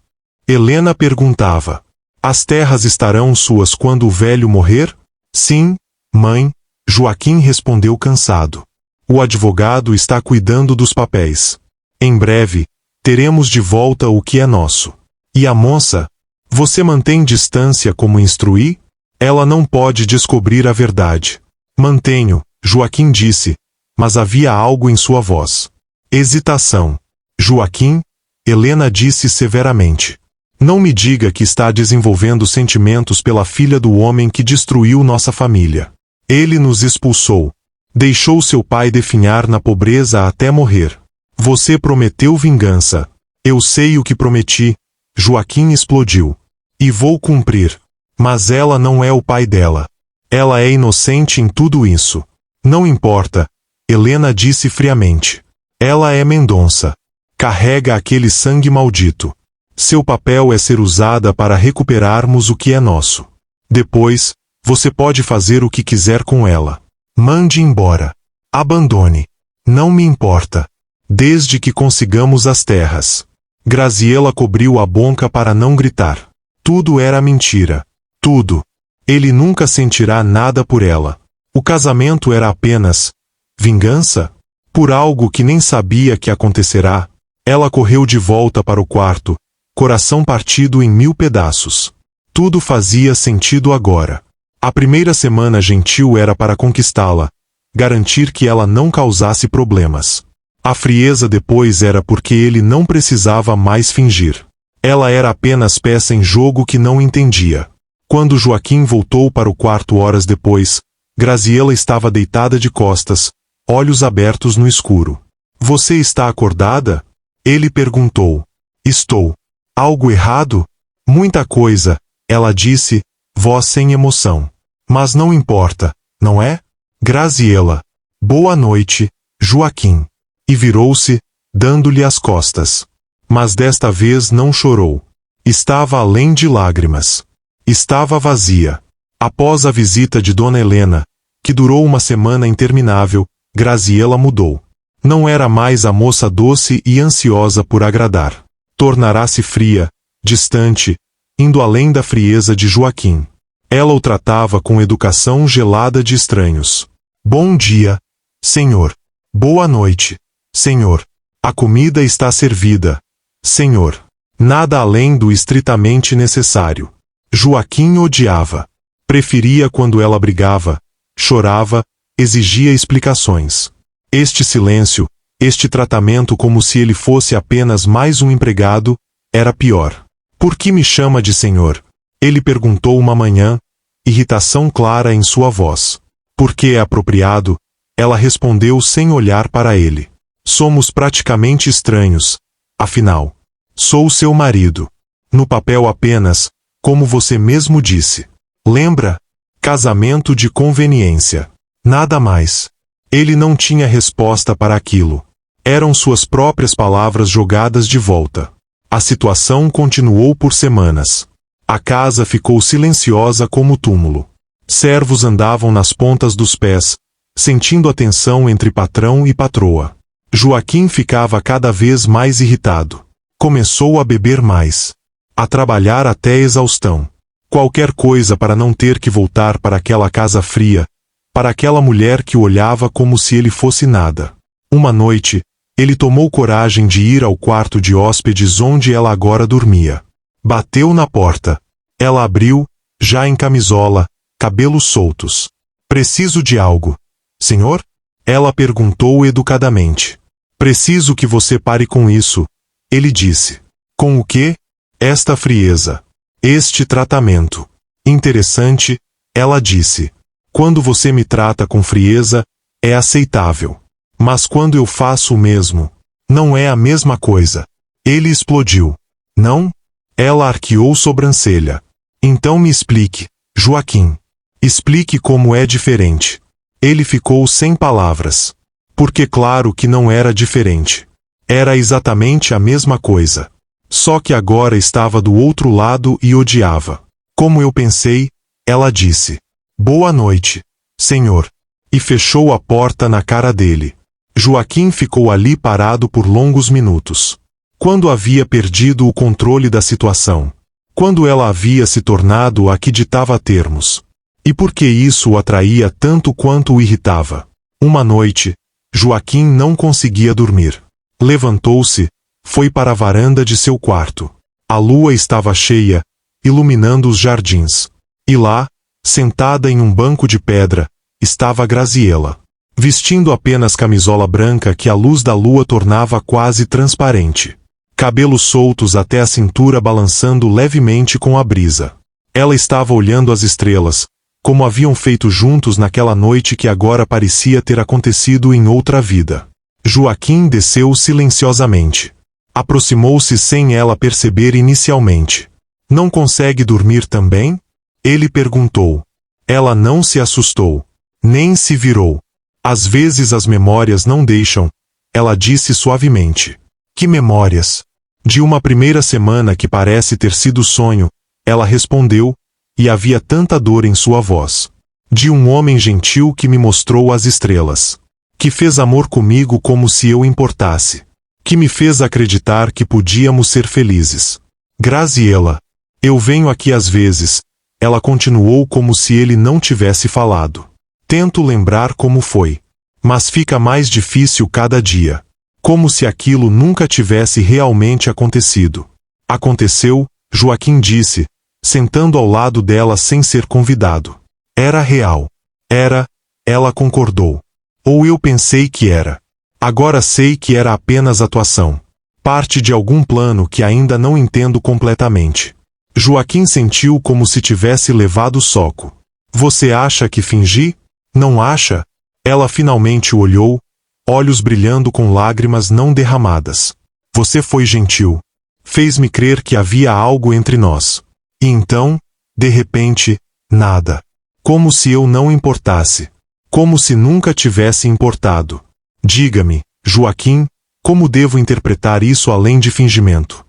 Helena perguntava. As terras estarão suas quando o velho morrer? Sim, mãe, Joaquim respondeu cansado. O advogado está cuidando dos papéis. Em breve, teremos de volta o que é nosso. E a moça? Você mantém distância como instruí? Ela não pode descobrir a verdade. Mantenho, Joaquim disse, mas havia algo em sua voz. Hesitação. Joaquim, Helena disse severamente. Não me diga que está desenvolvendo sentimentos pela filha do homem que destruiu nossa família. Ele nos expulsou. Deixou seu pai definhar na pobreza até morrer. Você prometeu vingança. Eu sei o que prometi. Joaquim explodiu. E vou cumprir. Mas ela não é o pai dela. Ela é inocente em tudo isso. Não importa, Helena disse friamente. Ela é Mendonça. Carrega aquele sangue maldito. Seu papel é ser usada para recuperarmos o que é nosso. Depois, você pode fazer o que quiser com ela. Mande embora. Abandone. Não me importa. Desde que consigamos as terras. Graziela cobriu a boca para não gritar. Tudo era mentira. Tudo. Ele nunca sentirá nada por ela. O casamento era apenas vingança? Por algo que nem sabia que acontecerá. Ela correu de volta para o quarto, coração partido em 1000 pedaços. Tudo fazia sentido agora. A primeira semana gentil era para conquistá-la, garantir que ela não causasse problemas. A frieza depois era porque ele não precisava mais fingir. Ela era apenas peça em jogo que não entendia. Quando Joaquim voltou para o quarto horas depois, Graziela estava deitada de costas, olhos abertos no escuro. Você está acordada? Ele perguntou. Estou. Algo errado? Muita coisa, ela disse, voz sem emoção. Mas não importa, não é? Graziela. Boa noite, Joaquim. E virou-se, dando-lhe as costas. Mas desta vez não chorou. Estava além de lágrimas. Estava vazia. Após a visita de Dona Helena, que durou uma semana interminável, Graziela mudou. Não era mais a moça doce e ansiosa por agradar. Tornará-se fria, distante, indo além da frieza de Joaquim. Ela o tratava com educação gelada de estranhos. Bom dia, senhor. Boa noite, senhor. A comida está servida, senhor. Nada além do estritamente necessário. Joaquim odiava. Preferia quando ela brigava, chorava, exigia explicações. Este silêncio, este tratamento como se ele fosse apenas mais um empregado, era pior. Por que me chama de senhor? Ele perguntou uma manhã, irritação clara em sua voz. Porque é apropriado, ela respondeu sem olhar para ele. Somos praticamente estranhos, afinal. Sou seu marido. No papel apenas, como você mesmo disse. Lembra? Casamento de conveniência. Nada mais. Ele não tinha resposta para aquilo. Eram suas próprias palavras jogadas de volta. A situação continuou por semanas. A casa ficou silenciosa como túmulo. Servos andavam nas pontas dos pés, sentindo a tensão entre patrão e patroa. Joaquim ficava cada vez mais irritado. Começou a beber mais. A trabalhar até exaustão. Qualquer coisa para não ter que voltar para aquela casa fria, para aquela mulher que o olhava como se ele fosse nada. Uma noite, ele tomou coragem de ir ao quarto de hóspedes onde ela agora dormia. Bateu na porta. Ela abriu, já em camisola, cabelos soltos. Preciso de algo. Senhor? Ela perguntou educadamente. Preciso que você pare com isso. Ele disse. Com o quê? Esta frieza. Este tratamento. Interessante, ela disse. Quando você me trata com frieza, é aceitável. Mas quando eu faço o mesmo, não é a mesma coisa. Ele explodiu. Não? Ela arqueou sobrancelha. Então me explique, Joaquim. Explique como é diferente. Ele ficou sem palavras. Porque claro que não era diferente. Era exatamente a mesma coisa. Só que agora estava do outro lado e odiava. Como eu pensei, ela disse. Boa noite, senhor. E fechou a porta na cara dele. Joaquim ficou ali parado por longos minutos. Quando havia perdido o controle da situação. Quando ela havia se tornado a que ditava termos. E por que isso o atraía tanto quanto o irritava? Uma noite, Joaquim não conseguia dormir. Levantou-se, foi para a varanda de seu quarto. A lua estava cheia, iluminando os jardins. E lá, sentada em um banco de pedra, estava Graziela. Vestindo apenas camisola branca que a luz da lua tornava quase transparente. Cabelos soltos até a cintura balançando levemente com a brisa. Ela estava olhando as estrelas, como haviam feito juntos naquela noite que agora parecia ter acontecido em outra vida. Joaquim desceu silenciosamente. Aproximou-se sem ela perceber inicialmente. Não consegue dormir também? Ele perguntou. Ela não se assustou, nem se virou. Às vezes as memórias não deixam, ela disse suavemente. Que memórias? De uma primeira semana que parece ter sido sonho, ela respondeu, e havia tanta dor em sua voz. De um homem gentil que me mostrou as estrelas. Que fez amor comigo como se eu importasse. Que me fez acreditar que podíamos ser felizes. Graziela. Eu venho aqui às vezes. Ela continuou como se ele não tivesse falado. Tento lembrar como foi. Mas fica mais difícil cada dia. Como se aquilo nunca tivesse realmente acontecido. Aconteceu, Joaquim disse, sentando ao lado dela sem ser convidado. Era real. Era, ela concordou. Ou eu pensei que era. Agora sei que era apenas atuação. Parte de algum plano que ainda não entendo completamente. Joaquim sentiu como se tivesse levado soco. Você acha que fingi? Não acha? Ela finalmente o olhou, olhos brilhando com lágrimas não derramadas. Você foi gentil. Fez-me crer que havia algo entre nós. E então, de repente, nada. Como se eu não importasse. Como se nunca tivesse importado. Diga-me, Joaquim, como devo interpretar isso além de fingimento?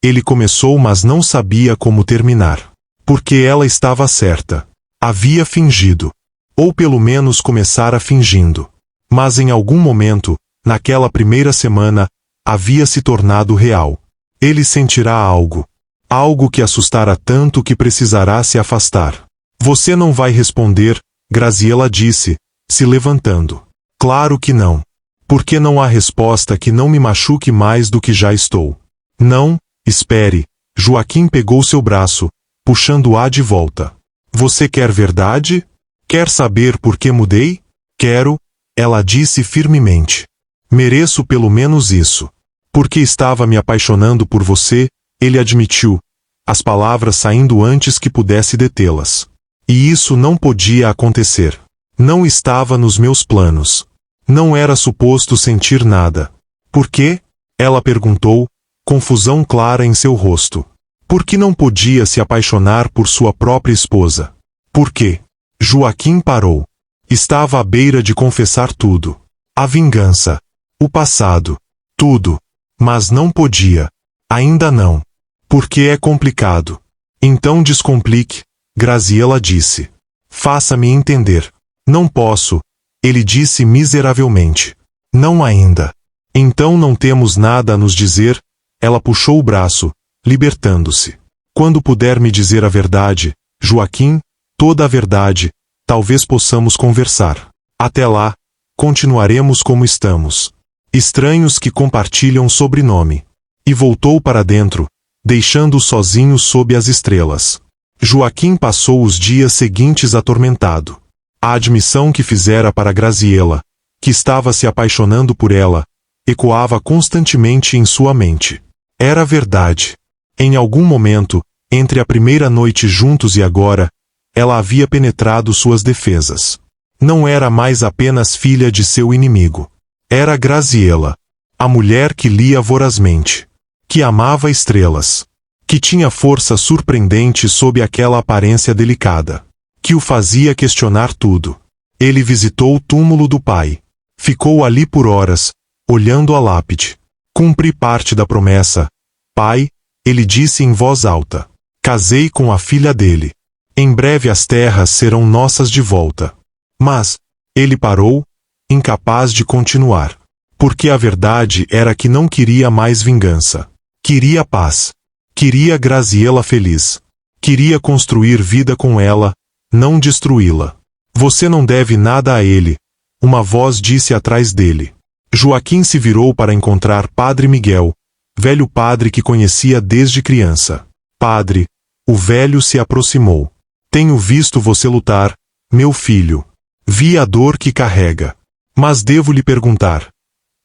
Ele começou, mas não sabia como terminar. Porque ela estava certa. Havia fingido. Ou pelo menos começara fingindo. Mas em algum momento, naquela primeira semana, havia se tornado real. Ele sentirá algo. Algo que assustara tanto que precisará se afastar. Você não vai responder, Graziela disse, se levantando. Claro que não. Porque não há resposta que não me machuque mais do que já estou. Não, espere. Joaquim pegou seu braço, puxando-a de volta. Você quer verdade? Quer saber por que mudei? Quero, ela disse firmemente. Mereço pelo menos isso. Porque estava me apaixonando por você, ele admitiu, as palavras saindo antes que pudesse detê-las. E isso não podia acontecer. Não estava nos meus planos. Não era suposto sentir nada. Por quê? Ela perguntou, confusão clara em seu rosto. Por que não podia se apaixonar por sua própria esposa? Por quê? Joaquim parou. Estava à beira de confessar tudo. A vingança. O passado. Tudo. Mas não podia. Ainda não. Porque é complicado. Então descomplique, Graziela disse. Faça-me entender. Não posso, ele disse miseravelmente. Não ainda. Então não temos nada a nos dizer, ela puxou o braço, libertando-se. Quando puder me dizer a verdade, Joaquim, toda a verdade, talvez possamos conversar. Até lá, continuaremos como estamos. Estranhos que compartilham sobrenome. E voltou para dentro, deixando-o sozinho sob as estrelas. Joaquim passou os dias seguintes atormentado. A admissão que fizera para Graziela, que estava se apaixonando por ela, ecoava constantemente em sua mente. Era verdade. Em algum momento, entre a primeira noite juntos e agora, ela havia penetrado suas defesas. Não era mais apenas filha de seu inimigo. Era Graziela, a mulher que lia vorazmente, que amava estrelas, que tinha força surpreendente sob aquela aparência delicada, que o fazia questionar tudo. Ele visitou o túmulo do pai. Ficou ali por horas, olhando a lápide. Cumpri parte da promessa. Pai, ele disse em voz alta. Casei com a filha dele. Em breve as terras serão nossas de volta. Mas, ele parou, incapaz de continuar. Porque a verdade era que não queria mais vingança. Queria paz. Queria Graziela feliz. Queria construir vida com ela, não destruí-la. Você não deve nada a ele, uma voz disse atrás dele. Joaquim se virou para encontrar Padre Miguel, velho padre que conhecia desde criança. Padre, o velho se aproximou. Tenho visto você lutar, meu filho. Vi a dor que carrega. Mas devo lhe perguntar.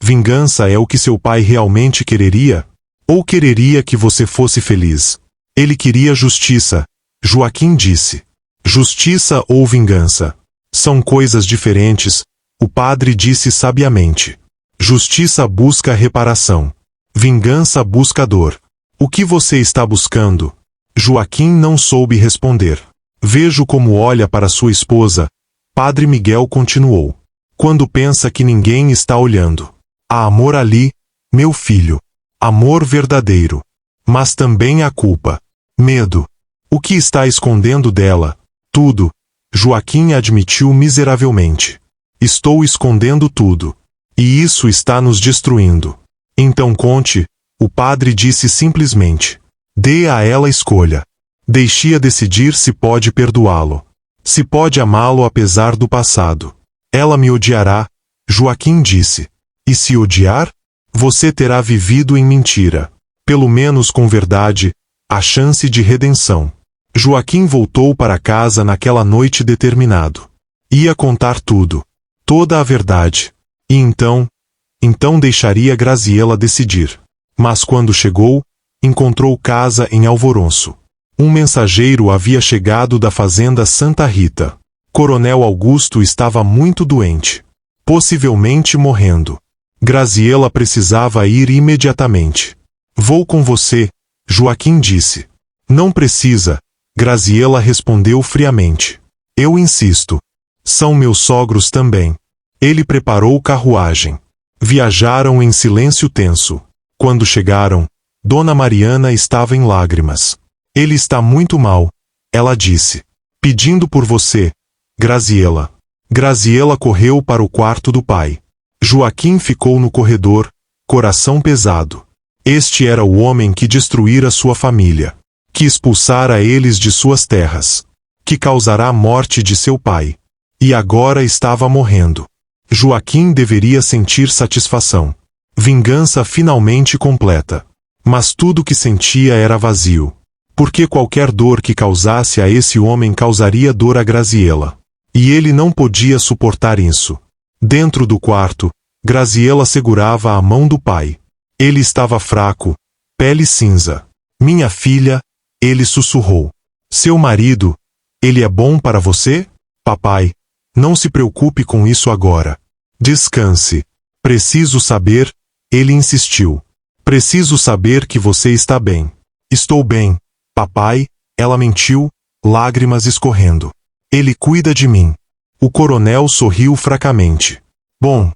Vingança é o que seu pai realmente quereria? Ou quereria que você fosse feliz? Ele queria justiça, Joaquim disse. Justiça ou vingança? São coisas diferentes, o padre disse sabiamente. Justiça busca reparação. Vingança busca dor. O que você está buscando? Joaquim não soube responder. Vejo como olha para sua esposa. Padre Miguel continuou. Quando pensa que ninguém está olhando. Há amor ali, meu filho. Amor verdadeiro. Mas também há culpa. Medo. O que está escondendo dela? Tudo. Joaquim admitiu miseravelmente. Estou escondendo tudo. E isso está nos destruindo. Então conte, o padre disse simplesmente. Dê a ela escolha. Deixe-a decidir se pode perdoá-lo. Se pode amá-lo apesar do passado. Ela me odiará, Joaquim disse. E se odiar? Você terá vivido em mentira. Pelo menos com verdade, a chance de redenção. Joaquim voltou para casa naquela noite determinado. Ia contar tudo. Toda a verdade. E então deixaria Graziela decidir. Mas quando chegou, encontrou casa em alvoroço. Um mensageiro havia chegado da fazenda Santa Rita. Coronel Augusto estava muito doente. Possivelmente morrendo. Graziela precisava ir imediatamente. Vou com você, Joaquim disse. Não precisa, Graziela respondeu friamente. Eu insisto. São meus sogros também. Ele preparou carruagem. Viajaram em silêncio tenso. Quando chegaram, Dona Mariana estava em lágrimas. Ele está muito mal, ela disse. Pedindo por você, Graziela. Graziela correu para o quarto do pai. Joaquim ficou no corredor, coração pesado. Este era o homem que destruíra sua família. Que expulsara eles de suas terras. Que causará a morte de seu pai. E agora estava morrendo. Joaquim deveria sentir satisfação. Vingança finalmente completa. Mas tudo que sentia era vazio. Porque qualquer dor que causasse a esse homem causaria dor a Graziela. E ele não podia suportar isso. Dentro do quarto, Graziela segurava a mão do pai. Ele estava fraco, pele cinza. Minha filha, ele sussurrou. Seu marido, ele é bom para você? Papai, não se preocupe com isso agora. Descanse. Preciso saber, ele insistiu. Preciso saber que você está bem. Estou bem, papai, ela mentiu, lágrimas escorrendo. Ele cuida de mim. O coronel sorriu fracamente. Bom,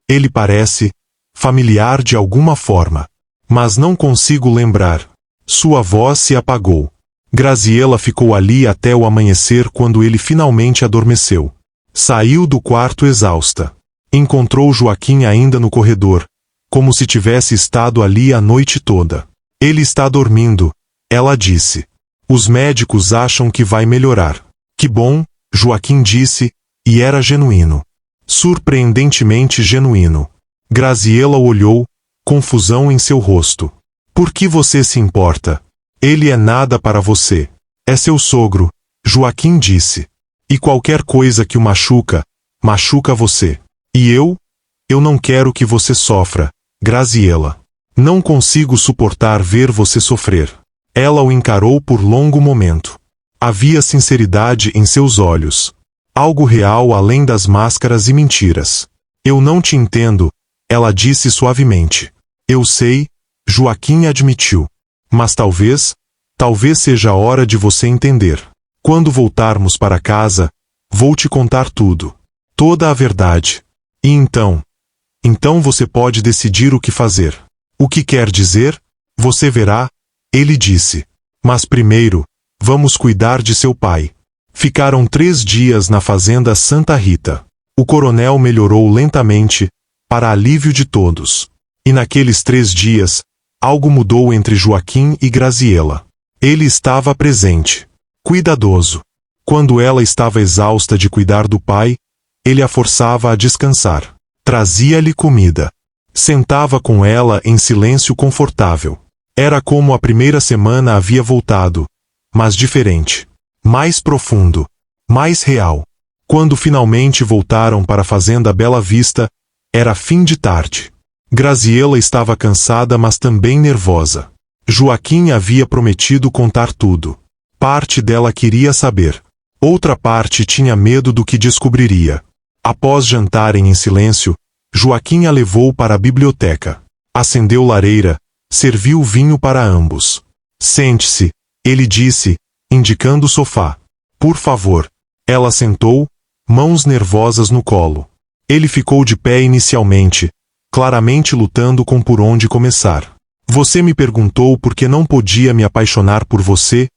ele parece familiar de alguma forma. Mas não consigo lembrar. Sua voz se apagou. Graziela ficou ali até o amanhecer quando ele finalmente adormeceu. Saiu do quarto exausta. Encontrou Joaquim ainda no corredor, como se tivesse estado ali a noite toda. Ele está dormindo, ela disse. Os médicos acham que vai melhorar. Que bom, Joaquim disse, e era genuíno. Surpreendentemente genuíno. Graziela olhou, confusão em seu rosto. Por que você se importa? Ele é nada para você. É seu sogro, Joaquim disse. E qualquer coisa que o machuca, machuca você. E eu não quero que você sofra, Graziela. Não consigo suportar ver você sofrer. Ela o encarou por longo momento. Havia sinceridade em seus olhos. Algo real além das máscaras e mentiras. Eu não te entendo, ela disse suavemente. Eu sei, Joaquim admitiu. Mas talvez seja a hora de você entender. Quando voltarmos para casa, vou te contar tudo. Toda a verdade. E então você pode decidir o que fazer. O que quer dizer? Você verá, ele disse. Mas primeiro, vamos cuidar de seu pai. Ficaram 3 dias na fazenda Santa Rita. O coronel melhorou lentamente, para alívio de todos. E naqueles 3 dias, algo mudou entre Joaquim e Graziela. Ele estava presente. Cuidadoso. Quando ela estava exausta de cuidar do pai, ele a forçava a descansar. Trazia-lhe comida. Sentava com ela em silêncio confortável. Era como a primeira semana havia voltado, mas diferente. Mais profundo. Mais real. Quando finalmente voltaram para a fazenda Bela Vista, era fim de tarde. Graziela estava cansada, mas também nervosa. Joaquim havia prometido contar tudo. Parte dela queria saber. Outra parte tinha medo do que descobriria. Após jantarem em silêncio, Joaquim a levou para a biblioteca. Acendeu lareira, serviu vinho para ambos. Sente-se, Ele disse, indicando o sofá. Por favor. Ela sentou, mãos nervosas no colo. Ele ficou de pé inicialmente, claramente lutando com por onde começar. Você me perguntou por que não podia me apaixonar por você?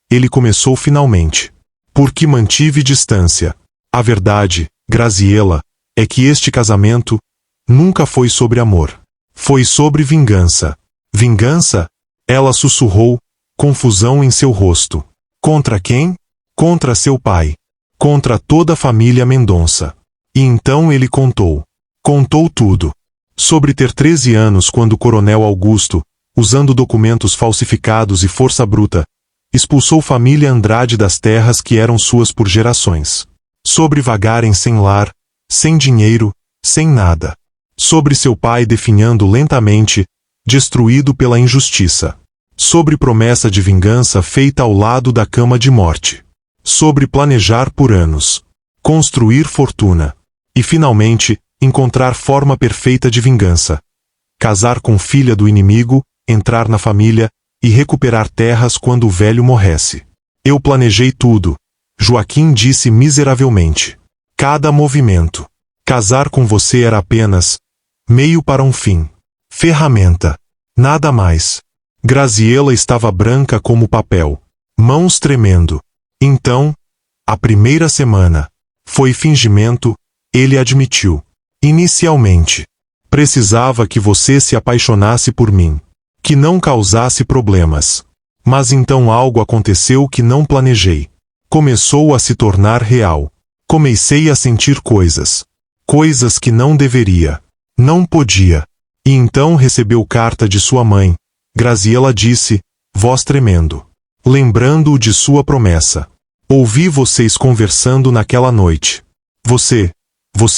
Ele começou finalmente. Porque mantive distância. A verdade, Graziella, é que este casamento nunca foi sobre amor. Foi sobre vingança. Vingança? Ela sussurrou, confusão em seu rosto. Contra quem? Contra seu pai. Contra toda a família Mendonça. E então ele contou. Contou tudo. Sobre ter 13 anos quando o coronel Augusto, usando documentos falsificados e força bruta, expulsou família Andrade das terras que eram suas por gerações. Sobre vagarem sem lar, sem dinheiro, sem nada. Sobre seu pai definhando lentamente, destruído pela injustiça. Sobre promessa de vingança feita ao lado da cama de morte. Sobre planejar por anos. Construir fortuna. E finalmente, encontrar forma perfeita de vingança. Casar com filha do inimigo, entrar na família, e recuperar terras quando o velho morresse. Eu planejei tudo, Joaquim disse miseravelmente. Cada movimento. Casar com você era apenas meio para um fim. Ferramenta. Nada mais. Graziella estava branca como papel. Mãos tremendo. Então, a primeira semana, foi fingimento, ele admitiu. Inicialmente. Precisava que você se apaixonasse por mim. Que não causasse problemas. Mas então algo aconteceu que não planejei. Começou a se tornar real. Comecei a sentir coisas. Coisas que não deveria. Não podia. E então recebeu carta de sua mãe. Graziella disse, voz tremendo. Lembrando-o de sua promessa. Ouvi vocês conversando naquela noite. Você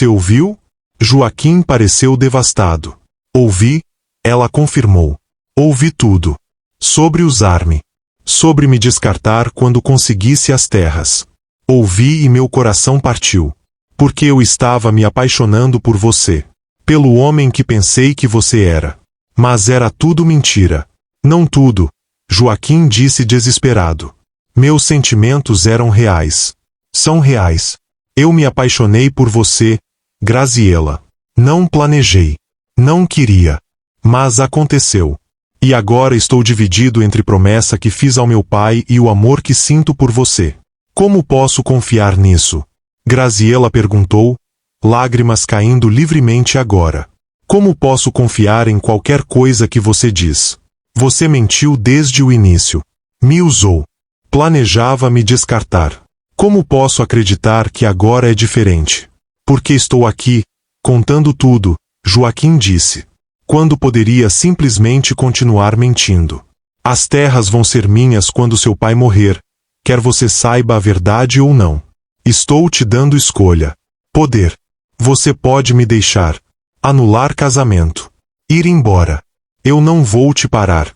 ouviu? Joaquim pareceu devastado. Ouvi, ela confirmou. Ouvi tudo. Sobre usar-me. Sobre me descartar quando conseguisse as terras. Ouvi e meu coração partiu. Porque eu estava me apaixonando por você. Pelo homem que pensei que você era. Mas era tudo mentira. Não tudo, Joaquim disse desesperado. Meus sentimentos eram reais. São reais. Eu me apaixonei por você, Graziella. Não planejei. Não queria. Mas aconteceu. E agora estou dividido entre promessa que fiz ao meu pai e o amor que sinto por você. Como posso confiar nisso? Graziella perguntou, lágrimas caindo livremente agora. Como posso confiar em qualquer coisa que você diz? Você mentiu desde o início. Me usou. Planejava me descartar. Como posso acreditar que agora é diferente? Porque estou aqui, contando tudo, Joaquim disse. Quando poderia simplesmente continuar mentindo. As terras vão ser minhas quando seu pai morrer, quer você saiba a verdade ou não. Estou te dando escolha. Poder. Você pode me deixar. Anular casamento. Ir embora. Eu não vou te parar.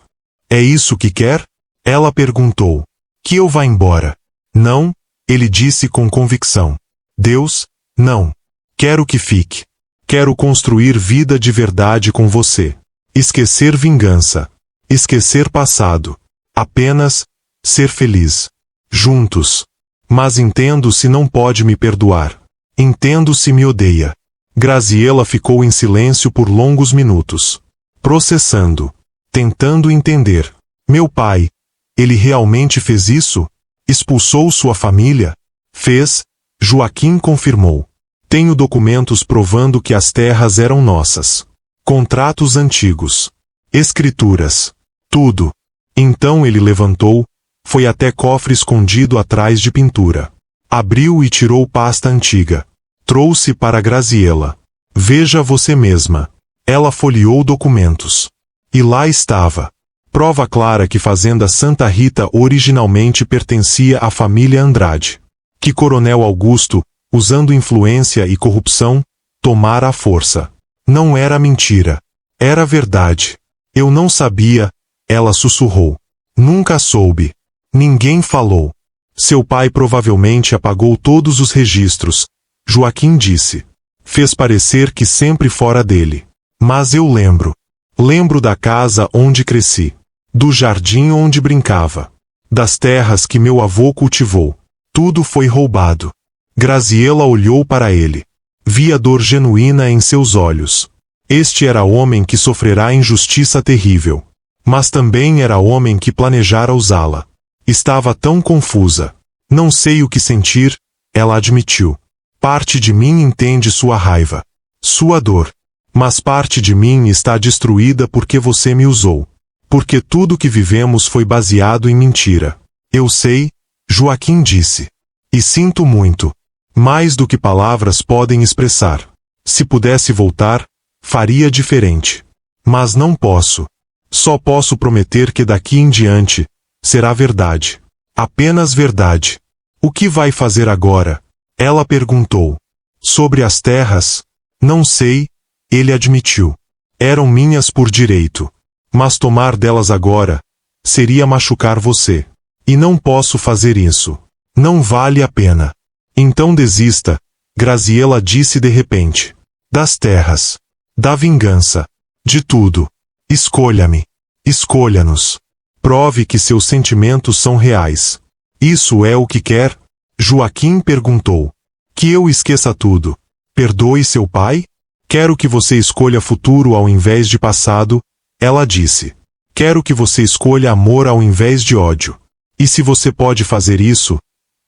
É isso que quer? Ela perguntou. Que eu vá embora. Não, ele disse com convicção. Deus, não. Quero que fique. Quero construir vida de verdade com você. Esquecer vingança. Esquecer passado. Apenas ser feliz. Juntos. Mas entendo se não pode me perdoar. Entendo se me odeia. Graziella ficou em silêncio por longos minutos. Processando. Tentando entender. Meu pai. Ele realmente fez isso? Expulsou sua família? Fez. Joaquim confirmou. Tenho documentos provando que as terras eram nossas. Contratos antigos. Escrituras. Tudo. Então ele levantou, foi até cofre escondido atrás de pintura. Abriu e tirou pasta antiga. Trouxe para Graziella. Veja você mesma. Ela folheou documentos. E lá estava. Prova clara que Fazenda Santa Rita originalmente pertencia à família Andrade. Que Coronel Augusto, usando influência e corrupção, tomara a força. Não era mentira. Era verdade. Eu não sabia, ela sussurrou. Nunca soube. Ninguém falou. Seu pai provavelmente apagou todos os registros, Joaquim disse. Fez parecer que sempre fora dele. Mas eu lembro. Lembro da casa onde cresci. Do jardim onde brincava. das terras que meu avô cultivou. Tudo foi roubado. Graziela olhou para ele. Via dor genuína em seus olhos. Este era homem que sofrerá injustiça terrível. Mas também era homem que planejara usá-la. Estava tão confusa. Não sei o que sentir, ela admitiu. Parte de mim entende sua raiva, sua dor. Mas parte de mim está destruída porque você me usou. Porque tudo que vivemos foi baseado em mentira. Eu sei, Joaquim disse. E sinto muito. Mais do que palavras podem expressar. Se pudesse voltar, faria diferente. Mas não posso. Só posso prometer que daqui em diante, será verdade. Apenas verdade. O que vai fazer agora? Ela perguntou. Sobre as terras? Não sei, ele admitiu. Eram minhas por direito. Mas tomar delas agora, seria machucar você. E não posso fazer isso. Não vale a pena. Então desista, Graziela disse de repente. Das terras. Da vingança. De tudo. Escolha-me. Escolha-nos. Prove que seus sentimentos são reais. Isso é o que quer? Joaquim perguntou. Que eu esqueça tudo. Perdoe seu pai? Quero que você escolha futuro ao invés de passado, ela disse. Quero que você escolha amor ao invés de ódio. E se você pode fazer isso,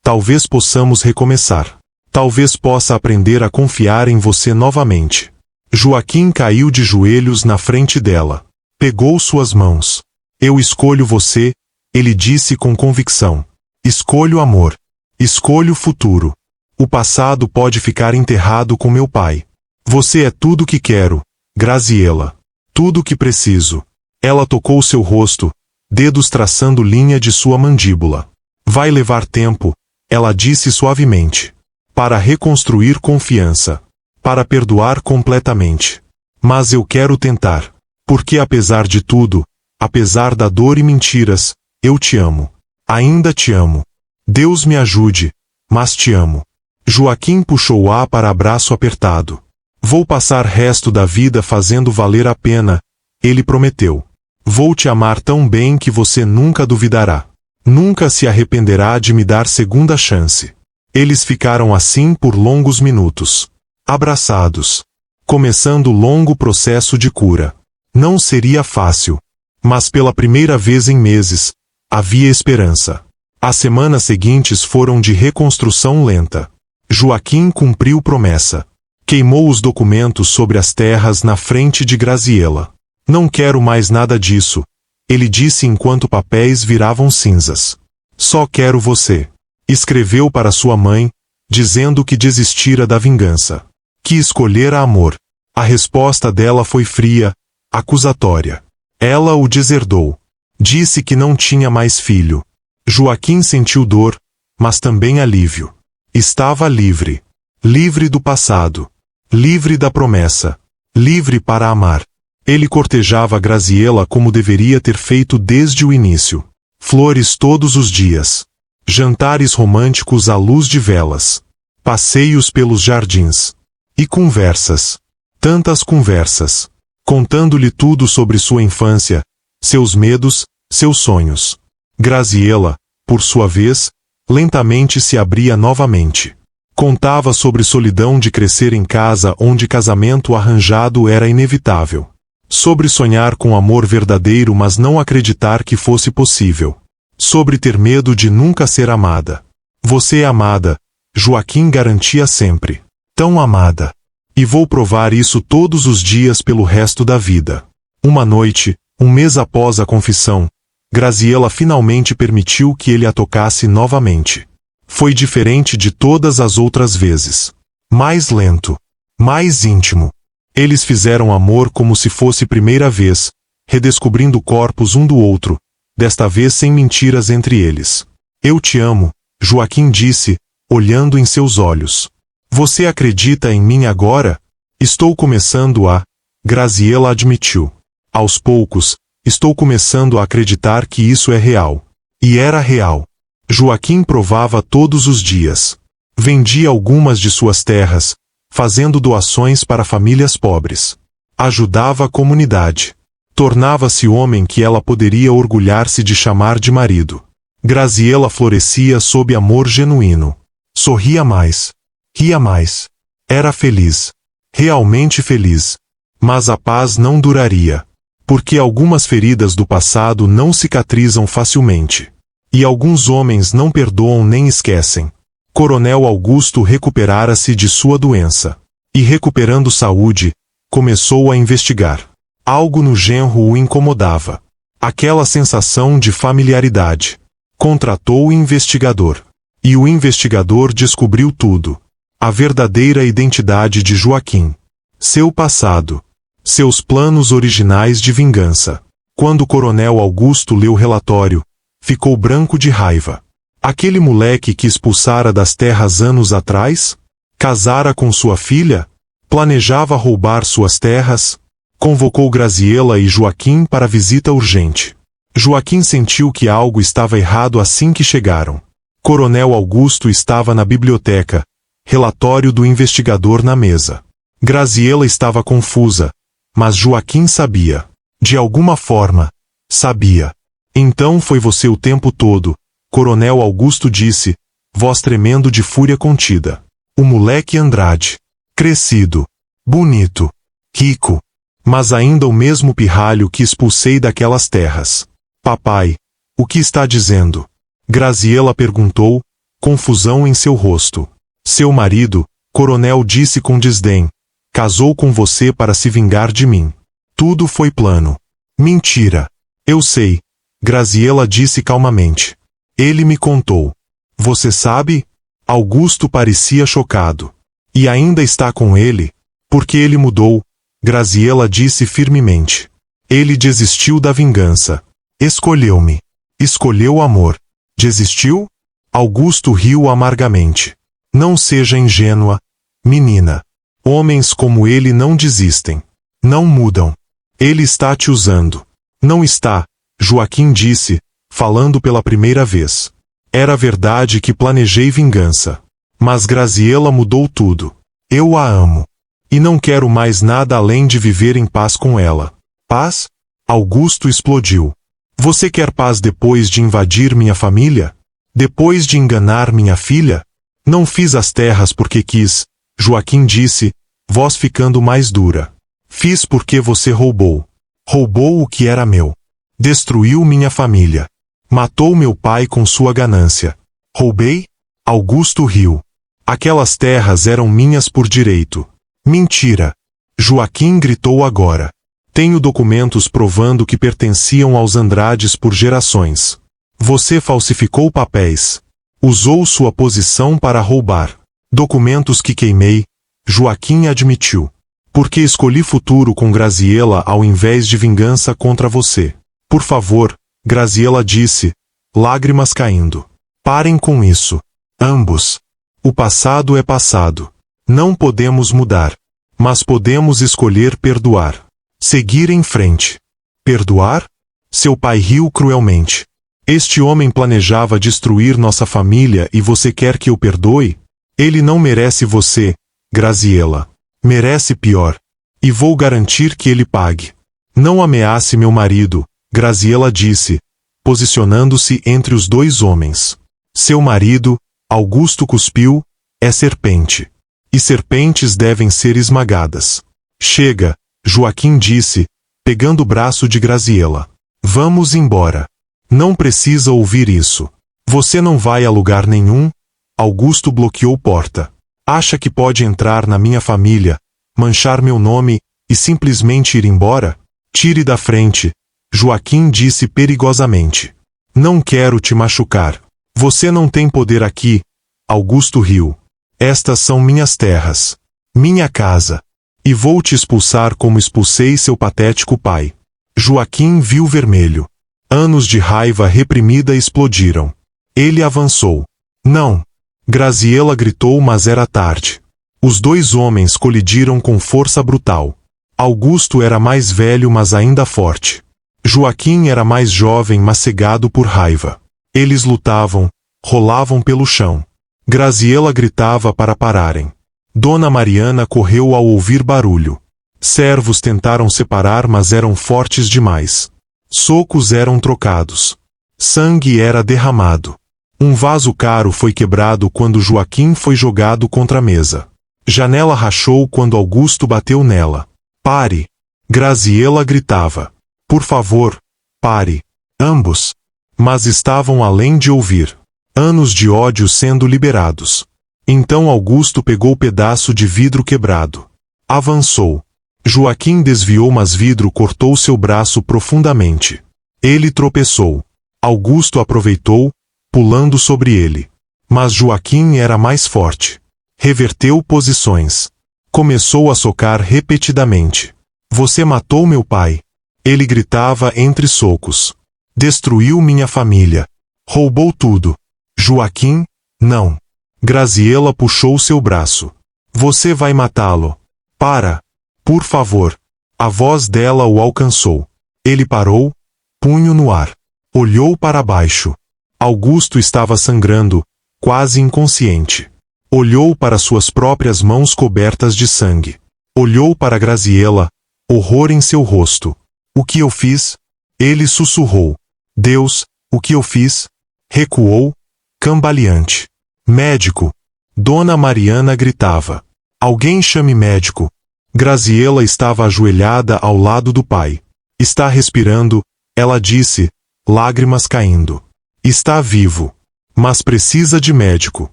talvez possamos recomeçar. Talvez possa aprender a confiar em você novamente. Joaquim caiu de joelhos na frente dela. Pegou suas mãos. Eu escolho você, ele disse com convicção. Escolho amor. Escolho futuro. O passado pode ficar enterrado com meu pai. Você é tudo que quero, Graziela. Tudo que preciso. Ela tocou seu rosto, dedos traçando linha de sua mandíbula. Vai levar tempo, ela disse suavemente. Para reconstruir confiança. Para perdoar completamente. Mas eu quero tentar. Porque apesar de tudo, apesar da dor e mentiras, eu te amo. Ainda te amo. Deus me ajude, mas te amo. Joaquim puxou-a para abraço apertado. Vou passar resto da vida fazendo valer a pena, ele prometeu. Vou te amar tão bem que você nunca duvidará. Nunca se arrependerá de me dar segunda chance. Eles ficaram assim por longos minutos. Abraçados. Começando o longo processo de cura. Não seria fácil. Mas pela primeira vez em meses, havia esperança. As semanas seguintes foram de reconstrução lenta. Joaquim cumpriu promessa. Queimou os documentos sobre as terras na frente de Graziela. Não quero mais nada disso, ele disse enquanto papéis viravam cinzas. Só quero você. Escreveu para sua mãe, dizendo que desistira da vingança. Que escolhera amor. A resposta dela foi fria, acusatória. Ela o deserdou. Disse que não tinha mais filho. Joaquim sentiu dor, mas também alívio. Estava livre. Livre do passado. Livre da promessa. Livre para amar. Ele cortejava Graziela como deveria ter feito desde o início. Flores todos os dias. Jantares românticos à luz de velas. Passeios pelos jardins. E conversas. Tantas conversas. Contando-lhe tudo sobre sua infância, seus medos, seus sonhos. Graziela, por sua vez, lentamente se abria novamente. Contava sobre solidão de crescer em casa onde casamento arranjado era inevitável. Sobre sonhar com amor verdadeiro mas não acreditar que fosse possível. Sobre ter medo de nunca ser amada. Você é amada, Joaquim garantia sempre. Tão amada. E vou provar isso todos os dias pelo resto da vida. Uma noite, um mês após a confissão, Graziela finalmente permitiu que ele a tocasse novamente. Foi diferente de todas as outras vezes. Mais lento. Mais íntimo. Eles fizeram amor como se fosse primeira vez, redescobrindo corpos um do outro, desta vez sem mentiras entre eles. Eu te amo, Joaquim disse, olhando em seus olhos. Você acredita em mim agora? Estou começando a... Graziela admitiu. Aos poucos, estou começando a acreditar que isso é real. E era real. Joaquim provava todos os dias. Vendia algumas de suas terras, fazendo doações para famílias pobres. Ajudava a comunidade. Tornava-se homem que ela poderia orgulhar-se de chamar de marido. Graziela florescia sob amor genuíno. Sorria mais. Ria mais. Era feliz. Realmente feliz. Mas a paz não duraria. Porque algumas feridas do passado não cicatrizam facilmente. E alguns homens não perdoam nem esquecem. Coronel Augusto recuperara-se de sua doença. E recuperando saúde, começou a investigar. Algo no genro o incomodava. Aquela sensação de familiaridade. Contratou o investigador. E o investigador descobriu tudo. A verdadeira identidade de Joaquim. Seu passado. Seus planos originais de vingança. Quando o Coronel Augusto leu o relatório, ficou branco de raiva. Aquele moleque que expulsara das terras anos atrás? Casara com sua filha? Planejava roubar suas terras? Convocou Graziela e Joaquim para visita urgente. Joaquim sentiu que algo estava errado assim que chegaram. Coronel Augusto estava na biblioteca, relatório do investigador na mesa. Graziela estava confusa, mas Joaquim sabia. De alguma forma, sabia. Então foi você o tempo todo, Coronel Augusto disse, voz tremendo de fúria contida. O moleque Andrade. Crescido. Bonito. Rico. Mas ainda o mesmo pirralho que expulsei daquelas terras. Papai, o que está dizendo? Graziela perguntou, confusão em seu rosto. Seu marido, Coronel disse com desdém, casou com você para se vingar de mim. Tudo foi plano. Mentira. Eu sei, Graziela disse calmamente. Ele me contou. Você sabe? Augusto parecia chocado. E ainda está com ele? Porque ele mudou, Graziela disse firmemente. Ele desistiu da vingança. Escolheu-me. Escolheu o amor. Desistiu? Augusto riu amargamente. Não seja ingênua, menina. Homens como ele não desistem. Não mudam. Ele está te usando. Não está, Joaquim disse, falando pela primeira vez. Era verdade que planejei vingança. Mas Graziela mudou tudo. Eu a amo. E não quero mais nada além de viver em paz com ela. Paz? Augusto explodiu. Você quer paz depois de invadir minha família? Depois de enganar minha filha? Não fiz as terras porque quis, Joaquim disse, voz ficando mais dura. Fiz porque você roubou. Roubou o que era meu. Destruiu minha família. Matou meu pai com sua ganância. Roubei? Augusto riu. Aquelas terras eram minhas por direito. Mentira! Joaquim gritou agora. Tenho documentos provando que pertenciam aos Andrades por gerações. Você falsificou papéis. Usou sua posição para roubar. Documentos que queimei, Joaquim admitiu. Porque escolhi futuro com Graziela ao invés de vingança contra você. Por favor, Graziela disse, lágrimas caindo. Parem com isso. Ambos. O passado é passado. Não podemos mudar. Mas podemos escolher perdoar. Seguir em frente. Perdoar? Seu pai riu cruelmente. Este homem planejava destruir nossa família e você quer que eu perdoe? Ele não merece você, Graziela. Merece pior. E vou garantir que ele pague. Não ameace meu marido, Graziela disse, posicionando-se entre os dois homens. Seu marido, Augusto cuspiu, é serpente. E serpentes devem ser esmagadas. Chega, Joaquim disse, pegando o braço de Graziela. Vamos embora. Não precisa ouvir isso. Você não vai a lugar nenhum? Augusto bloqueou porta. Acha que pode entrar na minha família, manchar meu nome e simplesmente ir embora? Tire da frente, Joaquim disse perigosamente. Não quero te machucar. Você não tem poder aqui, Augusto riu. Estas são minhas terras. Minha casa. E vou te expulsar como expulsei seu patético pai. Joaquim viu vermelho. Anos de raiva reprimida explodiram. Ele avançou. Não. Graziela gritou, mas era tarde. Os dois homens colidiram com força brutal. Augusto era mais velho, mas ainda forte. Joaquim era mais jovem, mas cegado por raiva. Eles lutavam, rolavam pelo chão. Graziela gritava para pararem. Dona Mariana correu ao ouvir barulho. Servos tentaram separar, mas eram fortes demais. Socos eram trocados. Sangue era derramado. Um vaso caro foi quebrado quando Joaquim foi jogado contra a mesa. Janela rachou quando Augusto bateu nela. Pare! Graziela gritava. Por favor, pare. Ambos. Mas estavam além de ouvir. Anos de ódio sendo liberados. Então Augusto pegou o pedaço de vidro quebrado. Avançou. Joaquim desviou, mas vidro cortou seu braço profundamente. Ele tropeçou. Augusto aproveitou, pulando sobre ele. Mas Joaquim era mais forte. Reverteu posições. Começou a socar repetidamente. Você matou meu pai. Ele gritava entre socos. Destruiu minha família. Roubou tudo. Joaquim, não. Graziela puxou seu braço. Você vai matá-lo. Para. Por favor. A voz dela o alcançou. Ele parou, punho no ar. Olhou para baixo. Augusto estava sangrando, quase inconsciente. Olhou para suas próprias mãos cobertas de sangue. Olhou para Graziela, horror em seu rosto. O que eu fiz? Ele sussurrou. Deus, o que eu fiz? Recuou, cambaleante. Médico! Dona Mariana gritava. Alguém chame médico. Graziela estava ajoelhada ao lado do pai. Está respirando, ela disse, lágrimas caindo. Está vivo. Mas precisa de médico.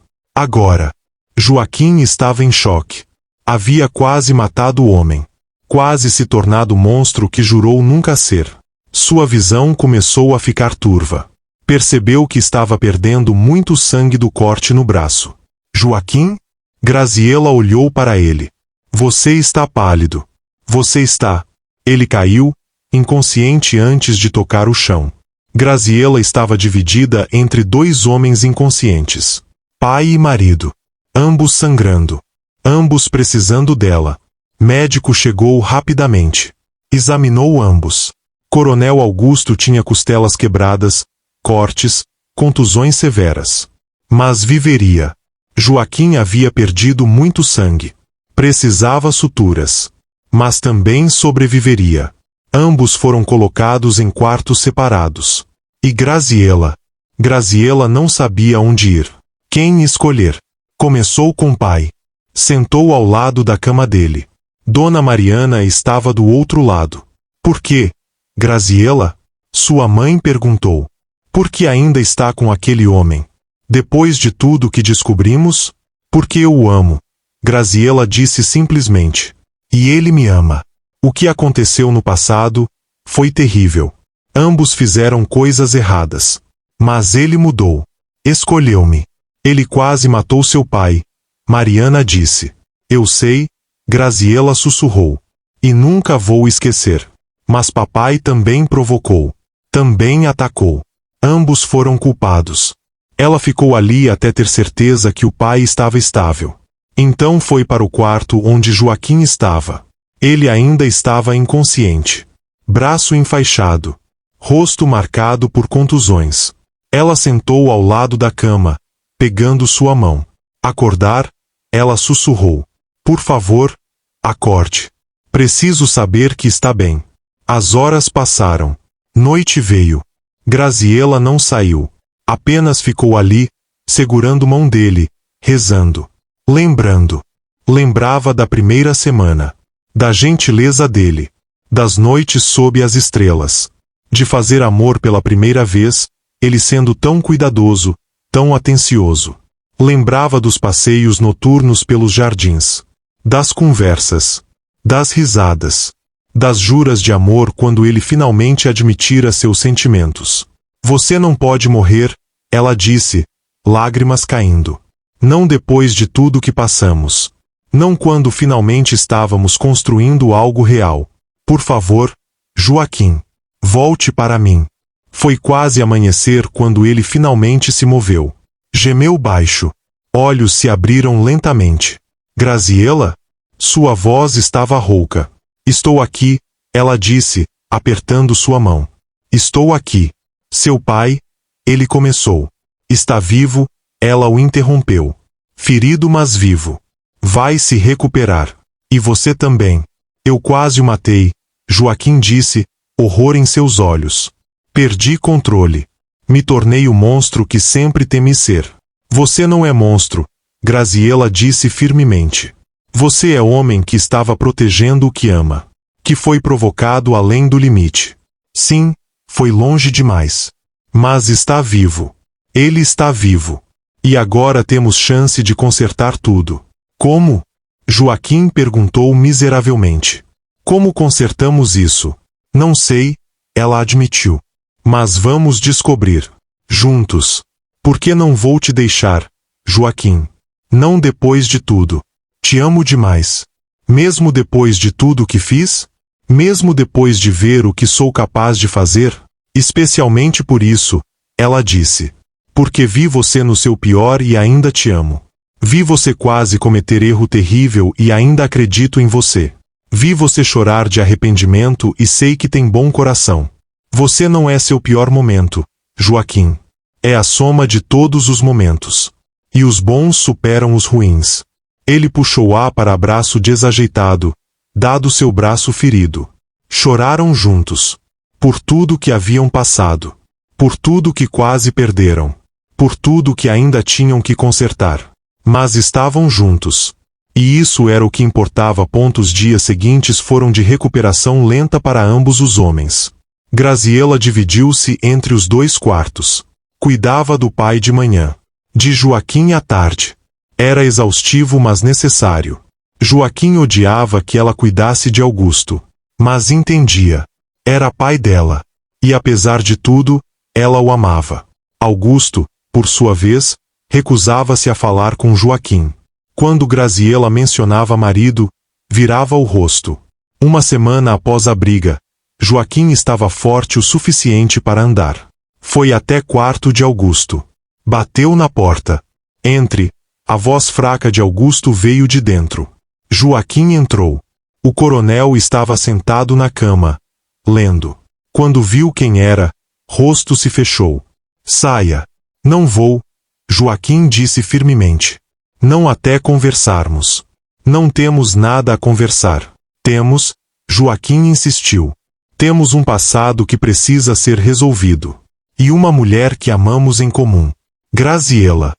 Agora. Joaquim estava em choque. Havia quase matado o homem. Quase se tornado o monstro que jurou nunca ser. Sua visão começou a ficar turva. Percebeu que estava perdendo muito sangue do corte no braço. Joaquim? Graziela olhou para ele. Você está pálido. Você está. Ele caiu, inconsciente antes de tocar o chão. Graziela estava dividida entre dois homens inconscientes. Pai e marido. Ambos sangrando. Ambos precisando dela. Médico chegou rapidamente. Examinou ambos. Coronel Augusto tinha costelas quebradas, cortes, contusões severas. Mas viveria. Joaquim havia perdido muito sangue. Precisava suturas. Mas também sobreviveria. Ambos foram colocados em quartos separados. E Graziela? Graziela não sabia onde ir. Quem escolher? Começou com o pai. Sentou ao lado da cama dele. Dona Mariana estava do outro lado. Por quê? Graziela? Sua mãe perguntou. Por que ainda está com aquele homem? Depois de tudo que descobrimos? Porque eu o amo. Graziela disse simplesmente. E ele me ama. O que aconteceu no passado foi terrível. Ambos fizeram coisas erradas. Mas ele mudou. Escolheu-me. Ele quase matou seu pai. Mariana disse. Eu sei, Graziela sussurrou. E nunca vou esquecer. Mas papai também provocou. Também atacou. Ambos foram culpados. Ela ficou ali até ter certeza que o pai estava estável. Então foi para o quarto onde Joaquim estava. Ele ainda estava inconsciente. Braço enfaixado. Rosto marcado por contusões. Ela sentou ao lado da cama, pegando sua mão. Acordar? Ela sussurrou. Por favor, acorde. Preciso saber que está bem. As horas passaram. Noite veio. Graziela não saiu. Apenas ficou ali, segurando mão dele, rezando. Lembrando. Lembrava da primeira semana. Da gentileza dele. Das noites sob as estrelas. De fazer amor pela primeira vez, ele sendo tão cuidadoso, tão atencioso. Lembrava dos passeios noturnos pelos jardins. Das conversas. Das risadas. Das juras de amor quando ele finalmente admitira seus sentimentos. Você não pode morrer, ela disse, lágrimas caindo. Não depois de tudo que passamos. Não quando finalmente estávamos construindo algo real. Por favor, Joaquim. Volte para mim. Foi quase amanhecer quando ele finalmente se moveu. Gemeu baixo. Olhos se abriram lentamente. Graziela? Sua voz estava rouca. Estou aqui, ela disse, apertando sua mão. Estou aqui. Seu pai? Ele começou. Está vivo? Ela o interrompeu. Ferido, mas vivo. Vai se recuperar. E você também. Eu quase o matei, Joaquim disse, horror em seus olhos. Perdi controle. Me tornei o monstro que sempre temi ser. Você não é monstro, Graziella disse firmemente. Você é homem que estava protegendo o que ama. Que foi provocado além do limite. Sim, foi longe demais. Mas está vivo. Ele está vivo. E agora temos chance de consertar tudo. Como? Joaquim perguntou miseravelmente. Como consertamos isso? Não sei, ela admitiu. Mas vamos descobrir. Juntos. Por que não vou te deixar, Joaquim? Não depois de tudo. Te amo demais. Mesmo depois de tudo que fiz? Mesmo depois de ver o que sou capaz de fazer? Especialmente por isso, ela disse. Porque vi você no seu pior e ainda te amo. Vi você quase cometer erro terrível e ainda acredito em você. Vi você chorar de arrependimento e sei que tem bom coração. Você não é seu pior momento, Joaquim. É a soma de todos os momentos. E os bons superam os ruins. Ele puxou-a para abraço desajeitado, dado seu braço ferido. Choraram juntos. Por tudo que haviam passado. Por tudo que quase perderam. Por tudo que ainda tinham que consertar. Mas estavam juntos. E isso era o que importava. Os dias seguintes foram de recuperação lenta para ambos os homens. Graziella dividiu-se entre os 2 quartos. Cuidava do pai de manhã. De Joaquim à tarde. Era exaustivo, mas necessário. Joaquim odiava que ela cuidasse de Augusto. Mas entendia. Era pai dela. E apesar de tudo, ela o amava. Augusto, por sua vez, recusava-se a falar com Joaquim. Quando Graziella mencionava marido, virava o rosto. Uma semana após a briga, Joaquim estava forte o suficiente para andar. Foi até quarto de Augusto. Bateu na porta. Entre. A voz fraca de Augusto veio de dentro. Joaquim entrou. O coronel estava sentado na cama, lendo. Quando viu quem era, rosto se fechou. Saia. Não vou, Joaquim disse firmemente. Não até conversarmos. Não temos nada a conversar. Temos, Joaquim insistiu. Temos um passado que precisa ser resolvido. E uma mulher que amamos em comum. Graziella.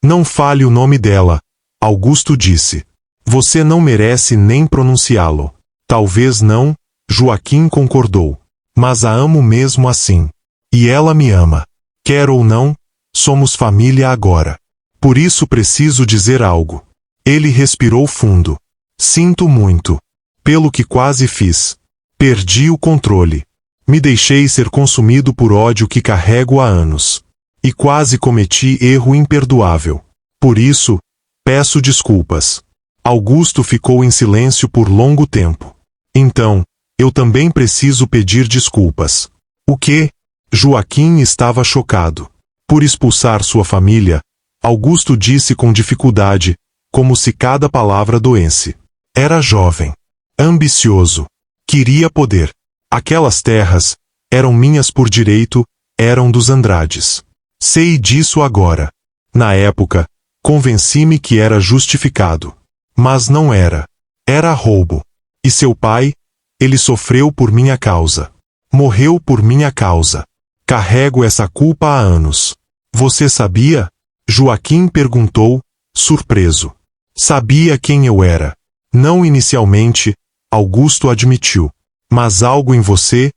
Não fale o nome dela, Augusto disse. Você não merece nem pronunciá-lo. Talvez não, Joaquim concordou. Mas a amo mesmo assim. E ela me ama. Quer ou não, somos família agora. Por isso preciso dizer algo. Ele respirou fundo. Sinto muito. Pelo que quase fiz. Perdi o controle. Me deixei ser consumido por ódio que carrego há anos. E quase cometi erro imperdoável. Por isso, peço desculpas. Augusto ficou em silêncio por longo tempo. Então, eu também preciso pedir desculpas. O quê? Joaquim estava chocado. Por expulsar sua família, Augusto disse com dificuldade, como se cada palavra doesse. Era jovem. Ambicioso. Queria poder. Aquelas terras eram minhas por direito, eram dos Andrades. Sei disso agora. Na época, convenci-me que era justificado. Mas não era. Era roubo. E seu pai? Ele sofreu por minha causa. Morreu por minha causa. Carrego essa culpa há anos. Você sabia? Joaquim perguntou, surpreso. Sabia quem eu era. Não inicialmente, Augusto admitiu. Mas algo em você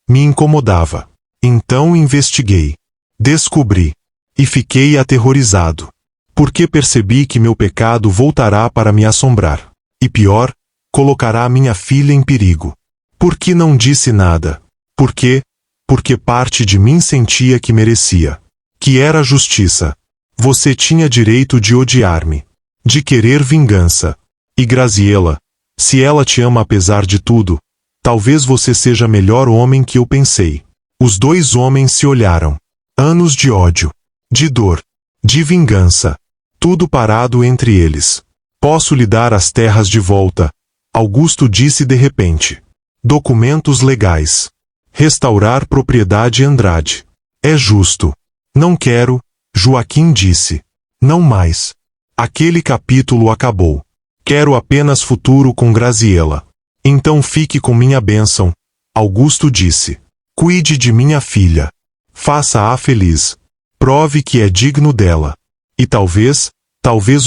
me incomodava. Então investiguei. Descobri. E fiquei aterrorizado. Porque percebi que meu pecado voltará para me assombrar. E pior, colocará minha filha em perigo. Por que não disse nada? Por quê? Porque parte de mim sentia que merecia. Que era justiça. Você tinha direito de odiar-me. De querer vingança. E Graziella, se ela te ama apesar de tudo, talvez você seja melhor homem que eu pensei. Os 2 homens se olharam. Anos de ódio. De dor. De vingança. Tudo parado entre eles. Posso lhe dar as terras de volta, Augusto disse de repente. Documentos legais. Restaurar propriedade Andrade. É justo. Não quero, Joaquim disse. Não mais. Aquele capítulo acabou. Quero apenas futuro com Graziella. Então fique com minha bênção, Augusto disse. Cuide de minha filha. Faça-a feliz. Prove que é digno dela. E talvez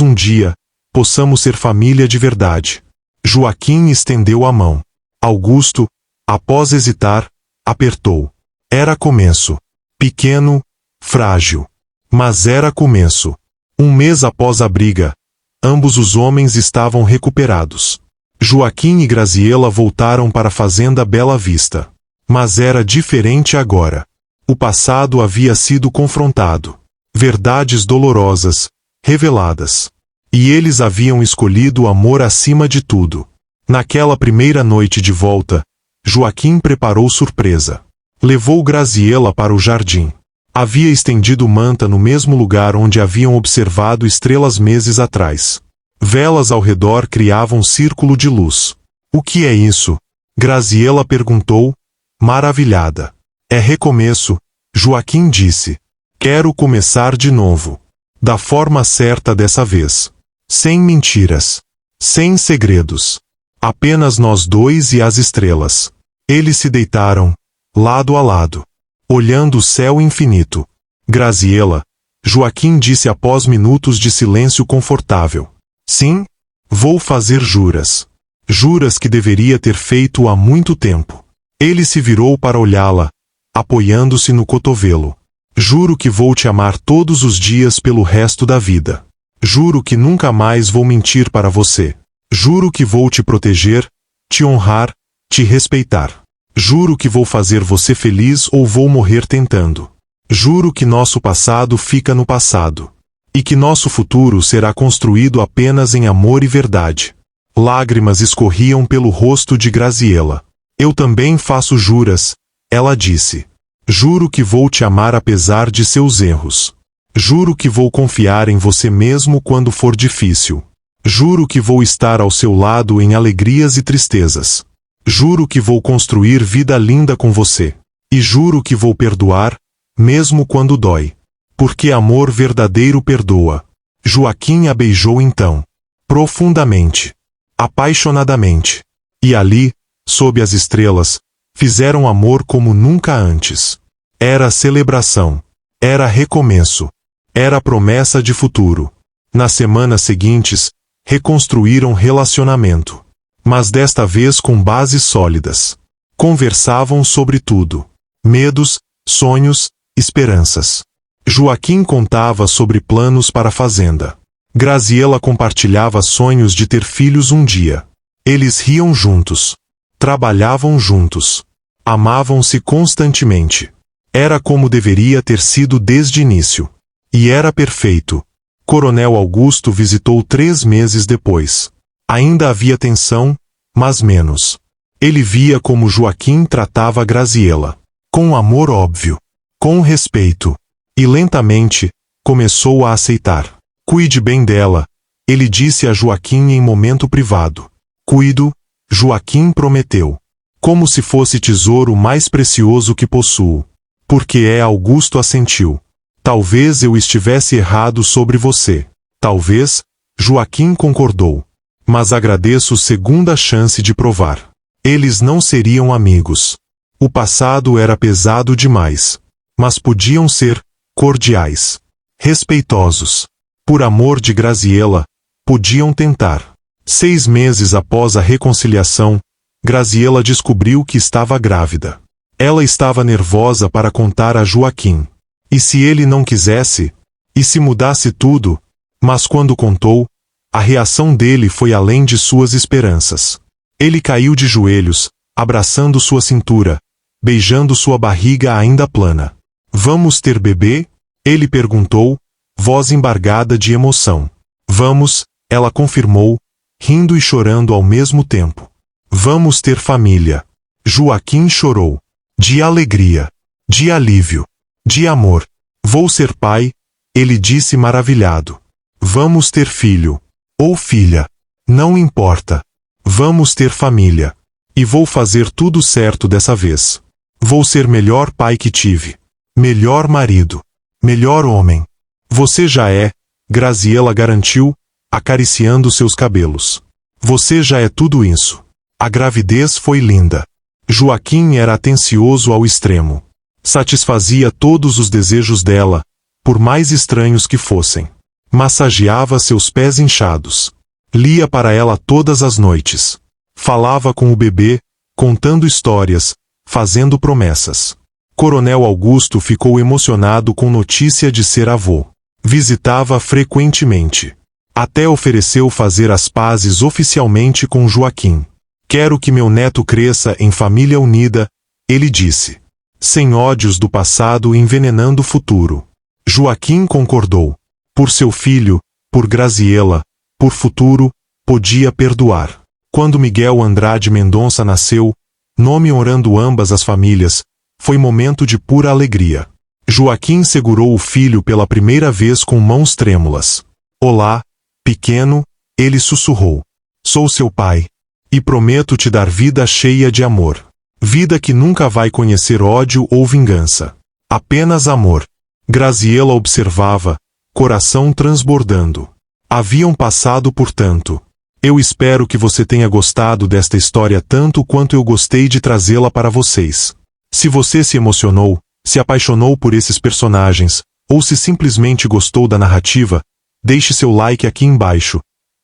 um dia, possamos ser família de verdade. Joaquim estendeu a mão. Augusto, após hesitar, apertou. Era começo. Pequeno, frágil. Mas era começo. Um mês após a briga, ambos os homens estavam recuperados. Joaquim e Graziela voltaram para a fazenda Bela Vista. Mas era diferente agora. O passado havia sido confrontado. Verdades dolorosas, reveladas. E eles haviam escolhido o amor acima de tudo. Naquela primeira noite de volta, Joaquim preparou surpresa. Levou Graziela para o jardim. Havia estendido manta no mesmo lugar onde haviam observado estrelas meses atrás. Velas ao redor criavam círculo de luz. O que é isso? Graziela perguntou, maravilhada. É recomeço, Joaquim disse. Quero começar de novo. Da forma certa dessa vez. Sem mentiras. Sem segredos. Apenas nós dois e as estrelas. Eles se deitaram, lado a lado, olhando o céu infinito. Graziela, Joaquim disse após minutos de silêncio confortável. Sim, vou fazer juras. Juras que deveria ter feito há muito tempo. Ele se virou para olhá-la, apoiando-se no cotovelo. Juro que vou te amar todos os dias pelo resto da vida. Juro que nunca mais vou mentir para você. Juro que vou te proteger, te honrar, te respeitar. Juro que vou fazer você feliz ou vou morrer tentando. Juro que nosso passado fica no passado. E que nosso futuro será construído apenas em amor e verdade. Lágrimas escorriam pelo rosto de Graziela. Eu também faço juras, ela disse. Juro que vou te amar apesar de seus erros. Juro que vou confiar em você mesmo quando for difícil. Juro que vou estar ao seu lado em alegrias e tristezas. Juro que vou construir vida linda com você. E juro que vou perdoar, mesmo quando dói. Porque amor verdadeiro perdoa. Joaquim a beijou então. Profundamente. Apaixonadamente. E ali, sob as estrelas, fizeram amor como nunca antes. Era celebração. Era recomeço. Era promessa de futuro. Nas semanas seguintes, reconstruíram relacionamento. Mas desta vez com bases sólidas. Conversavam sobre tudo. Medos, sonhos, esperanças. Joaquim contava sobre planos para a fazenda. Graziela compartilhava sonhos de ter filhos um dia. Eles riam juntos. Trabalhavam juntos. Amavam-se constantemente. Era como deveria ter sido desde o início. E era perfeito. Coronel Augusto visitou 3 meses depois. Ainda havia tensão, mas menos. Ele via como Joaquim tratava Graziela. Com amor óbvio. Com respeito. E lentamente, começou a aceitar. Cuide bem dela, ele disse a Joaquim em momento privado. Cuido, Joaquim prometeu. Como se fosse tesouro mais precioso que possuo. Porque Augusto assentiu. Talvez eu estivesse errado sobre você. Talvez, Joaquim concordou. Mas agradeço segunda chance de provar. Eles não seriam amigos. O passado era pesado demais. Mas podiam ser cordiais. Respeitosos. Por amor de Graziela, podiam tentar. 6 meses após a reconciliação, Graziela descobriu que estava grávida. Ela estava nervosa para contar a Joaquim. E se ele não quisesse? E se mudasse tudo? Mas quando contou, a reação dele foi além de suas esperanças. Ele caiu de joelhos, abraçando sua cintura, beijando sua barriga ainda plana. Vamos ter bebê? Ele perguntou, voz embargada de emoção. Vamos, ela confirmou, rindo e chorando ao mesmo tempo. Vamos ter família. Joaquim chorou. De alegria. De alívio. De amor. Vou ser pai, ele disse maravilhado. Vamos ter filho. Ou filha. Não importa. Vamos ter família. E vou fazer tudo certo dessa vez. Vou ser melhor pai que tive. Melhor marido. Melhor homem. Você já é, Graziela garantiu, acariciando seus cabelos. Você já é tudo isso. A gravidez foi linda. Joaquim era atencioso ao extremo. Satisfazia todos os desejos dela, por mais estranhos que fossem. Massageava seus pés inchados. Lia para ela todas as noites. Falava com o bebê, contando histórias, fazendo promessas. Coronel Augusto ficou emocionado com notícia de ser avô. Visitava frequentemente. Até ofereceu fazer as pazes oficialmente com Joaquim. Quero que meu neto cresça em família unida, ele disse. Sem ódios do passado envenenando o futuro. Joaquim concordou. Por seu filho, por Graziela, por futuro, podia perdoar. Quando Miguel Andrade Mendonça nasceu, nome honrando ambas as famílias, foi momento de pura alegria. Joaquim segurou o filho pela primeira vez com mãos trêmulas. Olá, pequeno, ele sussurrou. Sou seu pai. E prometo te dar vida cheia de amor. Vida que nunca vai conhecer ódio ou vingança. Apenas amor. Graziela observava, coração transbordando. Haviam passado por tanto. Eu espero que você tenha gostado desta história tanto quanto eu gostei de trazê-la para vocês. Se você se emocionou, se apaixonou por esses personagens, ou se simplesmente gostou da narrativa, deixe seu like aqui embaixo.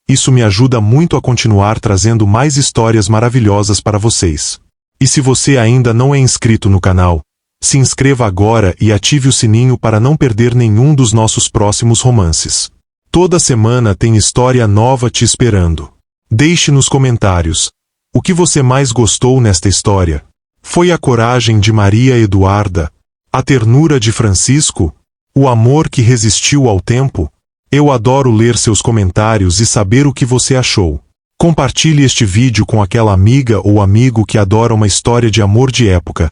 Isso me ajuda muito a continuar trazendo mais histórias maravilhosas para vocês. E se você ainda não é inscrito no canal, se inscreva agora e ative o sininho para não perder nenhum dos nossos próximos romances. Toda semana tem história nova te esperando. Deixe nos comentários o que você mais gostou nesta história. Foi a coragem de Maria Eduarda? A ternura de Francisco? O amor que resistiu ao tempo? Eu adoro ler seus comentários e saber o que você achou. Compartilhe este vídeo com aquela amiga ou amigo que adora uma história de amor de época.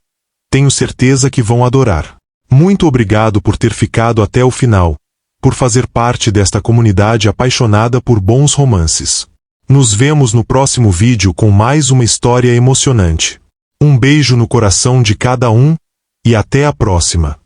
Tenho certeza que vão adorar. Muito obrigado por ter ficado até o final, por fazer parte desta comunidade apaixonada por bons romances. Nos vemos no próximo vídeo com mais uma história emocionante. Um beijo no coração de cada um, e até a próxima.